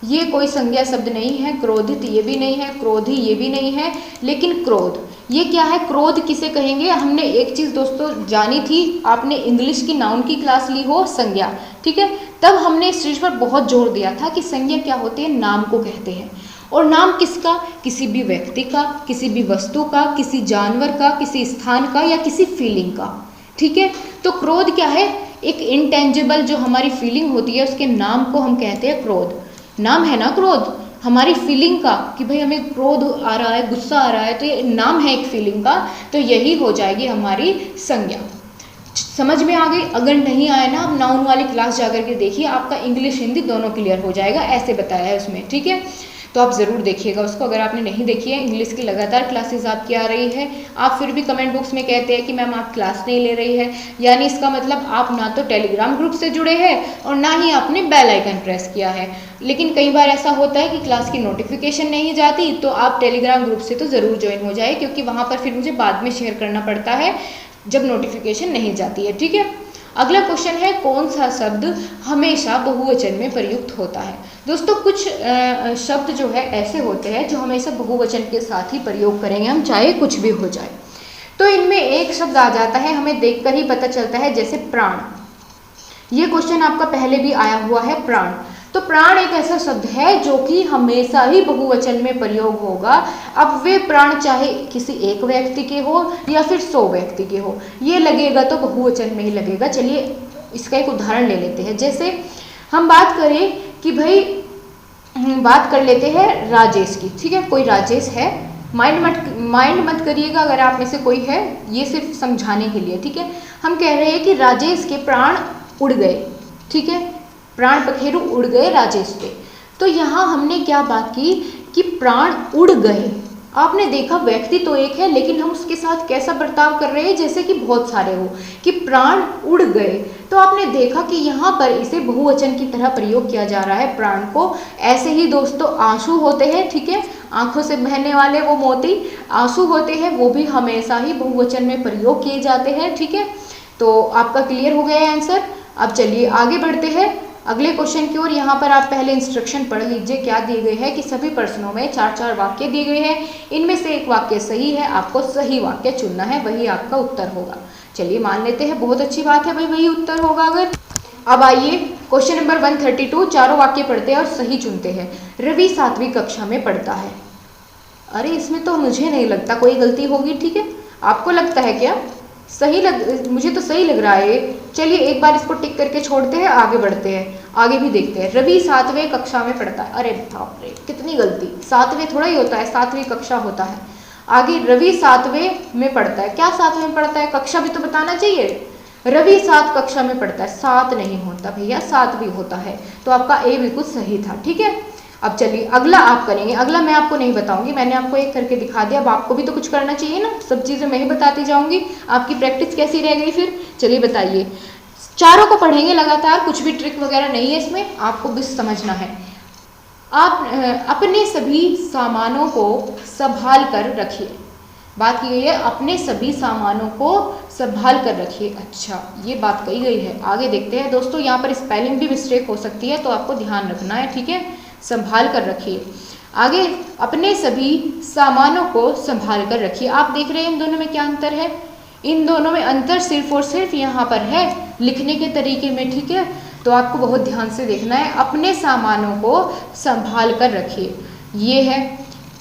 ये कोई संज्ञा शब्द नहीं है, क्रोधित ये भी नहीं है, क्रोधी ये भी नहीं है, लेकिन क्रोध ये क्या है, क्रोध किसे कहेंगे। हमने एक चीज़ दोस्तों जानी थी, आपने इंग्लिश की नाउन की क्लास ली हो, संज्ञा, ठीक है, तब हमने इस चीज़ पर बहुत जोर दिया था कि संज्ञा क्या होती है, नाम को कहते हैं। और नाम किसका, किसी भी व्यक्ति का, किसी भी वस्तु का, किसी जानवर का, किसी स्थान का या किसी फीलिंग का, ठीक है। तो क्रोध क्या है, एक इनटेंजिबल जो हमारी फीलिंग होती है उसके नाम को हम कहते हैं क्रोध। नाम है ना क्रोध, हमारी फीलिंग का कि भाई हमें क्रोध आ रहा है, गुस्सा आ रहा है, तो ये नाम है एक फीलिंग का, तो यही हो जाएगी हमारी संज्ञा। समझ में आ गई। अगर नहीं आया ना, आप नाउन वाली क्लास जाकर के देखिए, आपका इंग्लिश हिंदी दोनों क्लियर हो जाएगा, ऐसे बताया है उसमें, ठीक है। तो आप ज़रूर देखिएगा उसको। अगर आपने नहीं देखी है, इंग्लिश की लगातार क्लासेस आपकी आ रही है, आप फिर भी कमेंट बॉक्स में कहते हैं कि मैम आप क्लास नहीं ले रही है, यानी इसका मतलब आप ना तो टेलीग्राम ग्रुप से जुड़े हैं और ना ही आपने बेल आइकन प्रेस किया है। लेकिन कई बार ऐसा होता है कि क्लास की नोटिफिकेशन नहीं जाती, तो आप टेलीग्राम ग्रुप से तो ज़रूर ज्वाइन हो जाए, क्योंकि वहाँ पर फिर मुझे बाद में शेयर करना पड़ता है जब नोटिफिकेशन नहीं जाती है, ठीक है। अगला क्वेश्चन है, कौन सा शब्द हमेशा बहुवचन में प्रयुक्त होता है। दोस्तों कुछ शब्द जो है ऐसे होते हैं जो हमेशा बहुवचन के साथ ही प्रयोग करेंगे हम, चाहे कुछ भी हो जाए। तो इनमें एक शब्द आ जाता है, हमें देखकर ही पता चलता है, जैसे प्राण। ये क्वेश्चन आपका पहले भी आया हुआ है, प्राण। तो प्राण एक ऐसा शब्द है जो कि हमेशा ही बहुवचन में प्रयोग होगा। अब वे प्राण चाहे किसी एक व्यक्ति के हो या फिर 100 व्यक्ति के हो, ये लगेगा तो बहुवचन में ही लगेगा। चलिए इसका एक उदाहरण ले लेते हैं। जैसे हम बात करें कि भाई बात कर लेते हैं राजेश की, ठीक है। कोई राजेश है, माइंड मत करिएगा अगर आप में से कोई है, ये सिर्फ समझाने के लिए, ठीक है। हम कह रहे हैं कि राजेश के प्राण उड़ गए, ठीक है, प्राण पखेरु उड़ गए राजेश के। तो यहाँ हमने क्या बात की कि प्राण उड़ गए। आपने देखा व्यक्ति तो एक है, लेकिन हम उसके साथ कैसा बर्ताव कर रहे हैं, जैसे कि बहुत सारे हो, कि प्राण उड़ गए। तो आपने देखा कि यहाँ पर इसे बहुवचन की तरह प्रयोग किया जा रहा है प्राण को। ऐसे ही दोस्तों आंसू होते हैं, ठीक है, आंखों से बहने वाले वो मोती आंसू होते हैं, वो भी हमेशा ही बहुवचन में प्रयोग किए जाते हैं, ठीक है। तो आपका क्लियर हो गया है आंसर। अब चलिए आगे बढ़ते हैं अगले क्वेश्चन की ओर। यहाँ पर आप पहले इंस्ट्रक्शन पढ़ लीजिए, क्या दिए गए हैं कि सभी प्रश्नों में 4-4 वाक्य दिए गए हैं, इनमें से एक वाक्य सही है, आपको सही वाक्य चुनना है, वही आपका उत्तर होगा। चलिए मान लेते हैं, बहुत अच्छी बात है भाई, वही उत्तर होगा अगर। अब आइए क्वेश्चन नंबर 132, चारों वाक्य पढ़ते हैं और सही चुनते हैं। रवि 7वीं कक्षा में पढ़ता है। अरे इसमें तो मुझे नहीं लगता कोई गलती होगी, ठीक है, आपको लगता है क्या? मुझे तो सही लग रहा है। चलिए एक बार इसको टिक करके छोड़ते हैं, आगे बढ़ते हैं, आगे भी देखते हैं। रवि 7वें कक्षा में पढ़ता है। अरे बाप रे, कितनी गलती, 7वें थोड़ा ही होता है, 7वीं कक्षा होता है। आगे रवि 7वें में पढ़ता है, क्या 7वें में पढ़ता है, कक्षा भी तो बताना चाहिए। रवि 7 कक्षा में पढ़ता है, 7 नहीं होता भैया, 7वीं होता है। तो आपका ए बिल्कुल सही था, ठीक है। अब चलिए अगला आप करेंगे, अगला मैं आपको नहीं बताऊंगी, मैंने आपको एक करके दिखा दिया, अब आपको भी तो कुछ करना चाहिए ना, सब चीज़ें मैं ही बताती जाऊंगी, आपकी प्रैक्टिस कैसी रह गई फिर। चलिए बताइए, चारों को पढ़ेंगे लगातार, कुछ भी ट्रिक वगैरह नहीं है इसमें, आपको बस समझना है। आप अपने सभी सामानों को संभाल कर रखिए। बात की गई है अपने सभी सामानों को संभाल कर रखिए। अच्छा, ये बात कही गई है, आगे देखते हैं दोस्तों। यहाँ पर स्पेलिंग भी मिस्टेक हो सकती है, तो आपको ध्यान रखना है, ठीक है। संभाल कर रखिए, आगे अपने सभी सामानों को संभाल कर रखिए। आप देख रहे हैं इन दोनों में क्या अंतर है, इन दोनों में अंतर सिर्फ और सिर्फ यहाँ पर है लिखने के तरीके में, ठीक है। तो आपको बहुत ध्यान से देखना है, अपने सामानों को संभाल कर रखिए, ये है।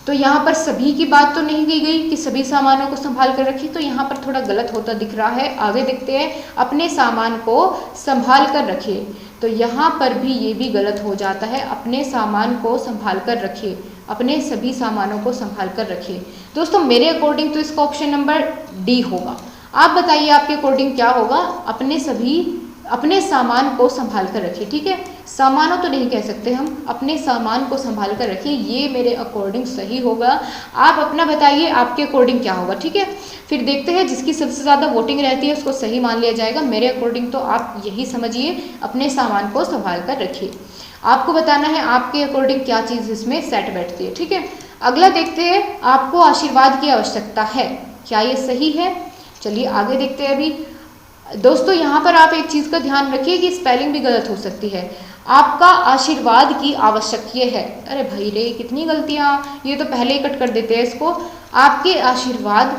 तो यहाँ पर सभी की बात तो नहीं की गई कि सभी सामानों को संभाल कर रखिए, तो यहाँ पर थोड़ा गलत होता दिख रहा है। आगे देखते हैं, अपने सामान को संभाल कर रखिए, तो यहाँ पर भी ये भी गलत हो जाता है, अपने सामान को संभाल कर रखिए, अपने सभी सामानों को संभाल कर रखिए। दोस्तों मेरे अकॉर्डिंग तो इसका ऑप्शन नंबर डी होगा, आप बताइए आपके अकॉर्डिंग क्या होगा। अपने सामान को संभाल कर रखिए, ठीक है, सामानों तो नहीं कह सकते हम, अपने सामान को संभाल कर रखिए, ये मेरे अकॉर्डिंग सही होगा। आप अपना बताइए आपके अकॉर्डिंग क्या होगा, ठीक है। फिर देखते हैं जिसकी सबसे ज़्यादा वोटिंग रहती है उसको सही मान लिया जाएगा। मेरे अकॉर्डिंग तो आप यही समझिए, अपने सामान को संभाल कर रखिए। आपको बताना है आपके अकॉर्डिंग क्या चीज़ इसमें सेट बैठती है, ठीक है। अगला देखते हैं, आपको आशीर्वाद की आवश्यकता है, क्या ये सही है? चलिए आगे देखते हैं। अभी दोस्तों यहाँ पर आप एक चीज़ का ध्यान रखिए कि स्पेलिंग भी गलत हो सकती है। आपका आशीर्वाद की आवश्यक है, अरे भाई रे कितनी गलतियाँ, ये तो पहले ही कट कर देते हैं इसको। आपके आशीर्वाद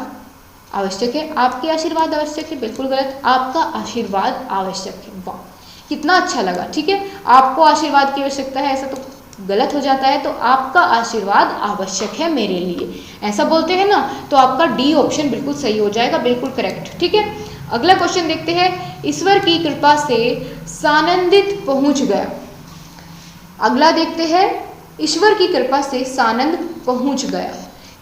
आवश्यक है, आपके आशीर्वाद आवश्यक है, बिल्कुल गलत। आपका आशीर्वाद आवश्यक है, वाह कितना अच्छा लगा। ठीक है, आपको आशीर्वाद की आवश्यकता है, ऐसा तो गलत हो जाता है। तो आपका आशीर्वाद आवश्यक है मेरे लिए, ऐसा बोलते हैं ना, तो आपका डी ऑप्शन बिल्कुल सही हो जाएगा, बिल्कुल करेक्ट। ठीक है, अगला क्वेश्चन देखते हैं। ईश्वर की कृपा से सानंदित पहुंच गया। अगला देखते हैं, ईश्वर की कृपा से सानंद पहुंच गया।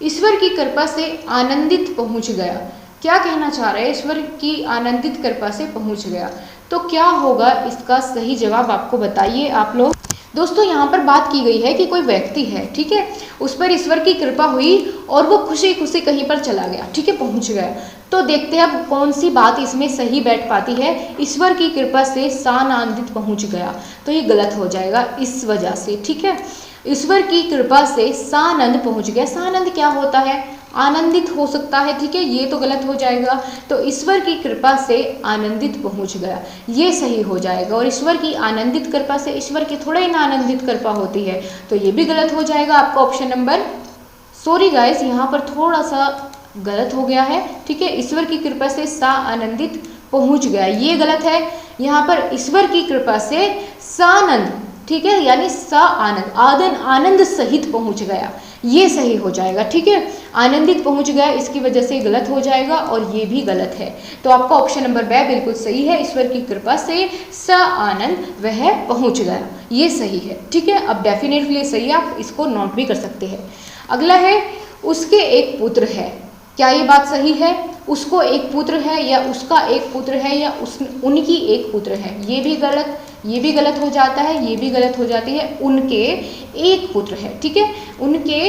ईश्वर की कृपा से आनंदित पहुंच गया, क्या कहना चाह रहे हैं? ईश्वर की आनंदित कृपा से पहुंच गया, तो क्या होगा इसका सही जवाब आपको बताइए आप लोग। दोस्तों यहाँ पर बात की गई है कि कोई व्यक्ति है, ठीक है, उस पर ईश्वर की कृपा हुई और वो खुशी खुशी कहीं पर चला गया, ठीक है, पहुंच गया। तो देखते हैं अब कौन सी बात इसमें सही बैठ पाती है। ईश्वर की कृपा से सानंदित पहुंच गया, तो ये गलत हो जाएगा इस वजह से। ठीक है, ईश्वर की कृपा से सानंद पहुंच गया, सानंद क्या होता है? आनंदित हो सकता है, ठीक है, ये तो गलत हो जाएगा। तो ईश्वर की कृपा से आनंदित पहुंच गया, ये सही हो जाएगा। और ईश्वर की आनंदित कृपा से ईश्वर की थोड़ा ही ना आनंदित कृपा होती है, तो ये भी गलत हो जाएगा। आपका ऑप्शन नंबर, सॉरी गाइस यहाँ पर थोड़ा सा गलत हो गया है। ठीक है, ईश्वर की कृपा से सा आनंदित पहुंच गया, ये गलत है। यहाँ पर ईश्वर की कृपा से सानंद, ठीक है, यानी सा आनंद, आनंद सहित पहुंच गया, ये सही हो जाएगा। ठीक है, आनंदित पहुंच गया, इसकी वजह से गलत हो जाएगा और ये भी गलत है। तो आपका ऑप्शन नंबर ब बिल्कुल सही है, ईश्वर की कृपा से स आनंद वह पहुंच गया, ये सही है। ठीक है, अब डेफिनेटली सही है, आप इसको नोट भी कर सकते हैं। अगला है, उसके एक पुत्र है, क्या ये बात सही है? उसको एक पुत्र है या उसका एक पुत्र है या उनकी एक पुत्र है, ये भी गलत, ये भी गलत हो जाता है, ये भी गलत हो जाती है। उनके एक पुत्र है, ठीक है, उनके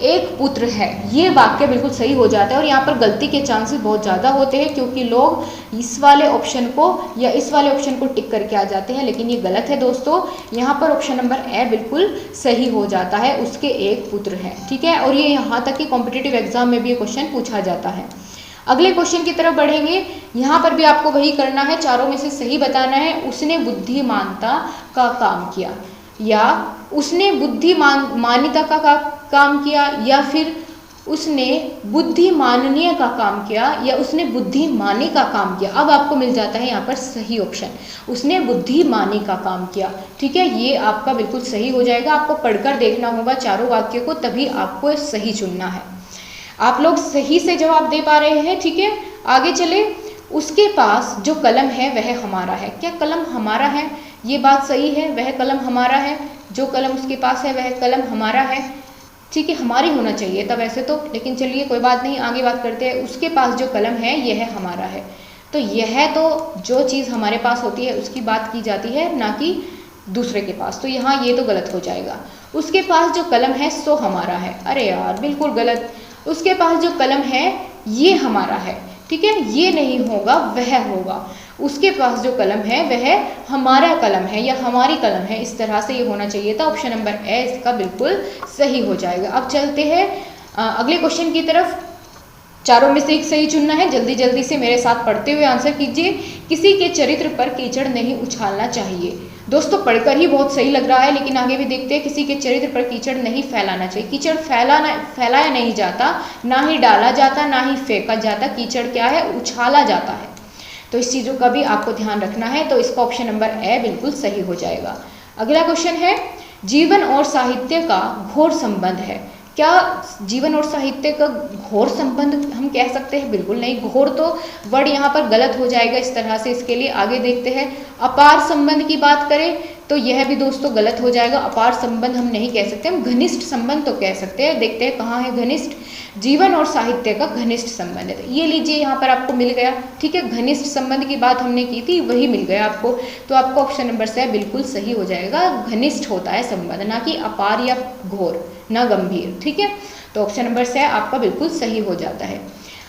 एक पुत्र है, ये वाक्य बिल्कुल सही हो जाता है। और यहाँ पर गलती के चांसेस बहुत ज़्यादा होते हैं क्योंकि लोग इस वाले ऑप्शन को या इस वाले ऑप्शन को टिक करके आ जाते हैं, लेकिन ये गलत है दोस्तों। यहाँ पर ऑप्शन नंबर ए बिल्कुल सही हो जाता है, उसके एक पुत्र है। ठीक है, और ये यहाँ तक कि कॉम्पिटिटिव एग्जाम में भी ये क्वेश्चन पूछा जाता है। अगले क्वेश्चन की तरफ बढ़ेंगे। यहाँ पर भी आपको वही करना है, चारों में से सही बताना है। उसने बुद्धिमानता का काम किया, या उसने बुद्धिमानिता का काम किया, या फिर उसने बुद्धिमाननीय का काम किया, या उसने बुद्धिमानी का काम किया। अब आपको मिल जाता है यहाँ पर सही ऑप्शन, उसने बुद्धिमानी का काम किया। ठीक है, ये आपका बिल्कुल सही हो जाएगा। आपको पढ़कर देखना होगा चारों वाक्य को, तभी आपको सही चुनना है। आप लोग सही से जवाब दे पा रहे हैं। ठीक है, आगे चले। उसके पास जो कलम है वह हमारा है, क्या कलम हमारा है? ये बात सही है, वह कलम हमारा है, जो कलम उसके पास है वह कलम हमारा है। ठीक है, हमारी होना चाहिए तब ऐसे तो, लेकिन चलिए कोई बात नहीं, आगे बात करते हैं। उसके पास जो कलम है यह हमारा है, तो यह तो जो चीज़ हमारे पास होती है उसकी बात की जाती है, ना कि दूसरे के पास, तो यहाँ ये तो गलत हो जाएगा। उसके पास जो कलम है सो हमारा है, अरे यार बिल्कुल गलत। उसके पास जो कलम है ये हमारा है, ठीक है, ये नहीं होगा, वह होगा। उसके पास जो कलम है वह हमारा कलम है या हमारी कलम है, इस तरह से ये होना चाहिए था। ऑप्शन नंबर ए इसका बिल्कुल सही हो जाएगा। अब चलते हैं अगले क्वेश्चन की तरफ। चारों में से एक सही चुनना है, जल्दी जल्दी से मेरे साथ पढ़ते हुए आंसर कीजिए। किसी के चरित्र पर कीचड़ नहीं उछालना चाहिए। दोस्तों पढ़कर ही बहुत सही लग रहा है, लेकिन आगे भी देखते हैं। किसी के चरित्र पर कीचड़ नहीं फैलाना चाहिए। कीचड़ फैलाया नहीं जाता, ना ही डाला जाता, ना ही फेंका जाता। कीचड़ क्या है? उछाला जाता है। तो इस चीज़ों का भी आपको ध्यान रखना है। तो इसका ऑप्शन नंबर ए बिल्कुल सही हो जाएगा। अगला क्वेश्चन है, जीवन और साहित्य का घोर संबंध है। क्या जीवन और साहित्य का घोर संबंध हम कह सकते हैं? बिल्कुल नहीं, घोर तो वर्ड यहाँ पर गलत हो जाएगा इस तरह से। इसके लिए आगे देखते हैं। अपार संबंध की बात करें तो यह भी दोस्तों गलत हो जाएगा। अपार संबंध हम नहीं कह सकते, हम घनिष्ठ संबंध तो कह सकते हैं। देखते हैं कहाँ है घनिष्ठ। जीवन और साहित्य का घनिष्ठ संबंध है, ये लीजिए यहाँ पर आपको मिल गया। ठीक है, घनिष्ठ संबंध की बात हमने की थी, वही मिल गया आपको। तो आपका ऑप्शन नंबर से बिल्कुल सही हो जाएगा। घनिष्ठ होता है संबंध, ना कि अपार या घोर, ना गंभीर। ठीक है, तो ऑप्शन नंबर से आपका बिल्कुल सही हो जाता है।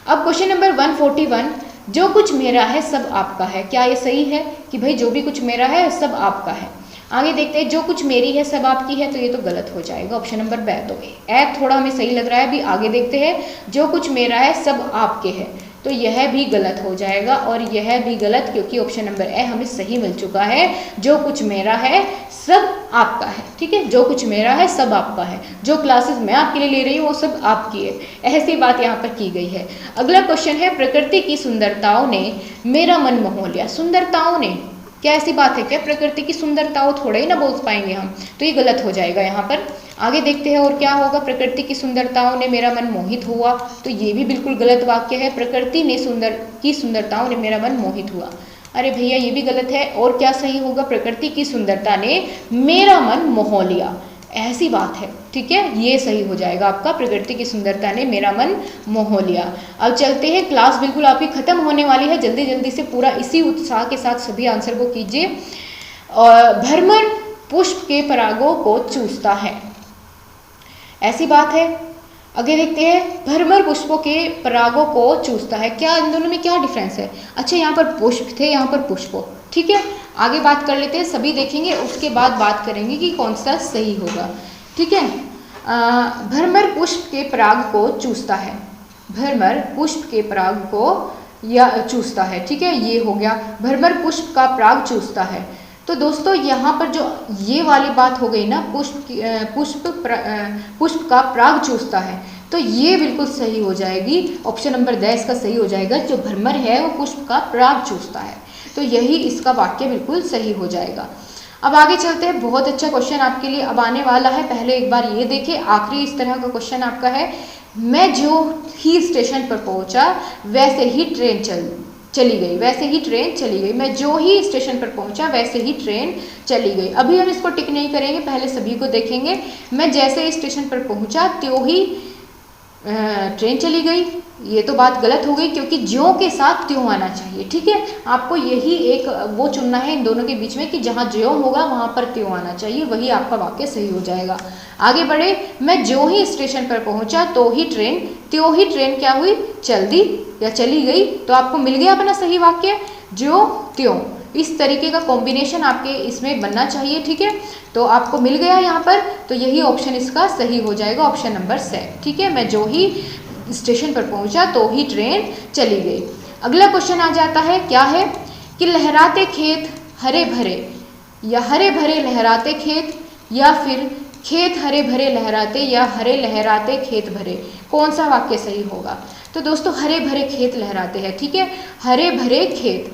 अब क्वेश्चन नंबर 141, जो कुछ मेरा है सब आपका है। क्या ये सही है कि भाई जो भी कुछ मेरा है सब आपका है? आगे देखते हैं, जो कुछ मेरी है सब आपकी है, तो ये तो गलत हो जाएगा, ऑप्शन नंबर बी। तो ए थोड़ा हमें सही लग रहा है। अभी आगे देखते हैं, जो कुछ मेरा है सब आपके है, तो यह भी गलत हो जाएगा और यह भी गलत, क्योंकि ऑप्शन नंबर ए हमें सही मिल चुका है। जो कुछ मेरा है सब आपका है, ठीक है, जो कुछ मेरा है सब आपका है, जो क्लासेस मैं आपके लिए ले रही हूँ वो सब आपकी है, ऐसी बात यहाँ पर की गई है। अगला क्वेश्चन है, प्रकृति की सुंदरताओं ने मेरा मन मोह लिया। सुंदरताओं ने, क्या ऐसी बात है क्या? प्रकृति की सुंदरताओं थोड़ा ही ना बोल पाएंगे हम, तो ये गलत हो जाएगा यहाँ पर। आगे देखते हैं और क्या होगा, प्रकृति की सुंदरताओं ने मेरा मन मोहित हुआ, तो ये भी बिल्कुल गलत वाक्य है। प्रकृति ने सुंदरताओं ने मेरा मन मोहित हुआ, अरे भैया ये भी गलत है। और क्या सही होगा, प्रकृति की सुंदरता ने मेरा मन मोह लिया, ऐसी बात है, ठीक है, ये सही हो जाएगा आपका, प्रकृति की सुंदरता ने मेरा मन मोह लिया। अब चलते हैं, क्लास बिल्कुल आपकी खत्म होने वाली है, जल्दी जल्दी से पूरा इसी उत्साह के साथ सभी आंसर को कीजिए। भ्रमर पुष्प के परागों को चूसता है, ऐसी बात है। आगे देखते हैं, भ्रमर पुष्पों के परागों को चूसता है, क्या इन दोनों में क्या डिफरेंस है? अच्छा, यहाँ पर पुष्प थे, यहाँ पर पुष्पो, ठीक है, आगे बात कर लेते हैं, सभी देखेंगे उसके बाद बात करेंगे कि कौन सा सही होगा, ठीक है। भ्रमर पुष्प के पराग को चूसता है, भ्रमर पुष्प के पराग को या चूसता है, ठीक है, ये हो गया, भ्रमर पुष्प का पराग चूसता है। तो दोस्तों यहाँ पर जो ये वाली बात हो गई ना, पुष्प का पराग चूसता है, तो ये बिल्कुल सही हो जाएगी, ऑप्शन नंबर 10 इसका सही हो जाएगा। जो भ्रमर है वो पुष्प का पराग चूसता है, तो यही इसका वाक्य बिल्कुल सही हो जाएगा। अब आगे चलते हैं, बहुत अच्छा क्वेश्चन आपके लिए अब आने वाला है, पहले एक बार ये देखिए, आखिरी इस तरह का क्वेश्चन आपका है। मैं जो ही स्टेशन पर पहुंचा वैसे ही ट्रेन चली गई, वैसे ही ट्रेन चली गई। मैं जो ही स्टेशन पर पहुंचा वैसे ही ट्रेन चली गई। अभी हम इसको टिक नहीं करेंगे, पहले सभी को देखेंगे। मैं जैसे ही स्टेशन पर पहुंचा त्यों ही ट्रेन चली गई, ये तो बात गलत हो गई, क्योंकि ज्यों के साथ त्यों आना चाहिए, ठीक है। आपको यही एक वो चुनना है इन दोनों के बीच में कि जहाँ ज्यों होगा वहाँ पर त्यों आना चाहिए, वही आपका वाक्य सही हो जाएगा। आगे बढ़े, मैं जो ही स्टेशन पर पहुँचा तो ही ट्रेन, त्यों ही ट्रेन क्या हुई, चल दी या चली गई, तो आपको मिल गया अपना सही वाक्य, ज्यों त्यों, इस तरीके का कॉम्बिनेशन आपके इसमें बनना चाहिए, ठीक है। तो आपको मिल गया यहाँ पर, तो यही ऑप्शन इसका सही हो जाएगा, ऑप्शन नंबर से, ठीक है। मैं जो ही स्टेशन पर पहुंचा तो ही ट्रेन चली गई। अगला क्वेश्चन आ जाता है, क्या है कि लहराते खेत हरे भरे, या हरे भरे लहराते खेत, या फिर खेत हरे भरे लहराते, या हरे लहराते खेत भरे, कौन सा वाक्य सही होगा? तो दोस्तों हरे भरे खेत लहराते हैं, ठीक है, हरे भरे खेत,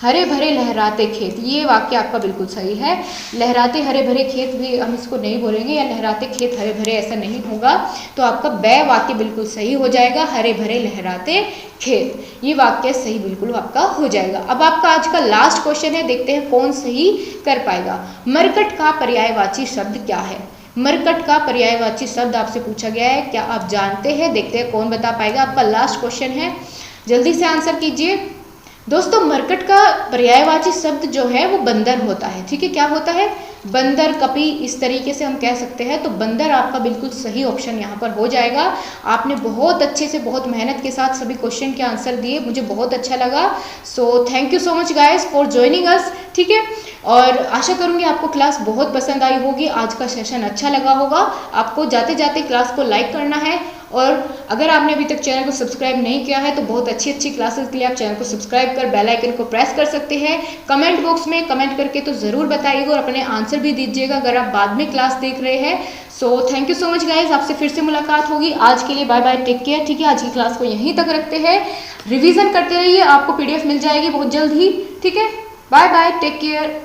हरे भरे लहराते खेत, ये वाक्य आपका बिल्कुल सही है। लहराते हरे भरे खेत भी हम इसको नहीं बोलेंगे, या लहराते खेत हरे भरे ऐसा नहीं होगा, तो आपका बे वाक्य बिल्कुल सही हो जाएगा, हरे भरे लहराते खेत, ये वाक्य सही बिल्कुल आपका हो जाएगा। अब आपका आज का लास्ट क्वेश्चन है, देखते हैं कौन सही कर पाएगा। मरकट का पर्यायवाची शब्द क्या है? मरकट का पर्यायवाची शब्द आपसे पूछा गया है, क्या आप जानते हैं? देखते हैं कौन बता पाएगा। आपका लास्ट क्वेश्चन है, जल्दी से आंसर कीजिए। दोस्तों मरकट का पर्यायवाची शब्द जो है वो बंदर होता है, ठीक है, क्या होता है, बंदर, कपी, इस तरीके से हम कह सकते हैं। तो बंदर आपका बिल्कुल सही ऑप्शन यहाँ पर हो जाएगा। आपने बहुत अच्छे से, बहुत मेहनत के साथ सभी क्वेश्चन के आंसर दिए, मुझे बहुत अच्छा लगा। So thank you so much guys for joining us, ठीक है। और आशा करूँगी आपको क्लास बहुत पसंद आई होगी, आज का सेशन अच्छा लगा होगा। आपको जाते जाते क्लास को लाइक करना है, और अगर आपने अभी तक चैनल को सब्सक्राइब नहीं किया है तो बहुत अच्छी अच्छी क्लासेस के लिए आप चैनल को सब्सक्राइब कर बेल आइकन को प्रेस कर सकते हैं। कमेंट बॉक्स में कमेंट करके तो ज़रूर बताइएगा और अपने आंसर भी दीजिएगा अगर आप बाद में क्लास देख रहे हैं। So thank you so much guys, आपसे फिर से मुलाकात होगी। आज के लिए बाय बाय, टेक केयर, ठीक है। आज की क्लास को यहीं तक रखते हैं, रिविजन करते रहिए, आपको PDF मिल जाएगी बहुत जल्द ही, ठीक है। Bye bye, take care.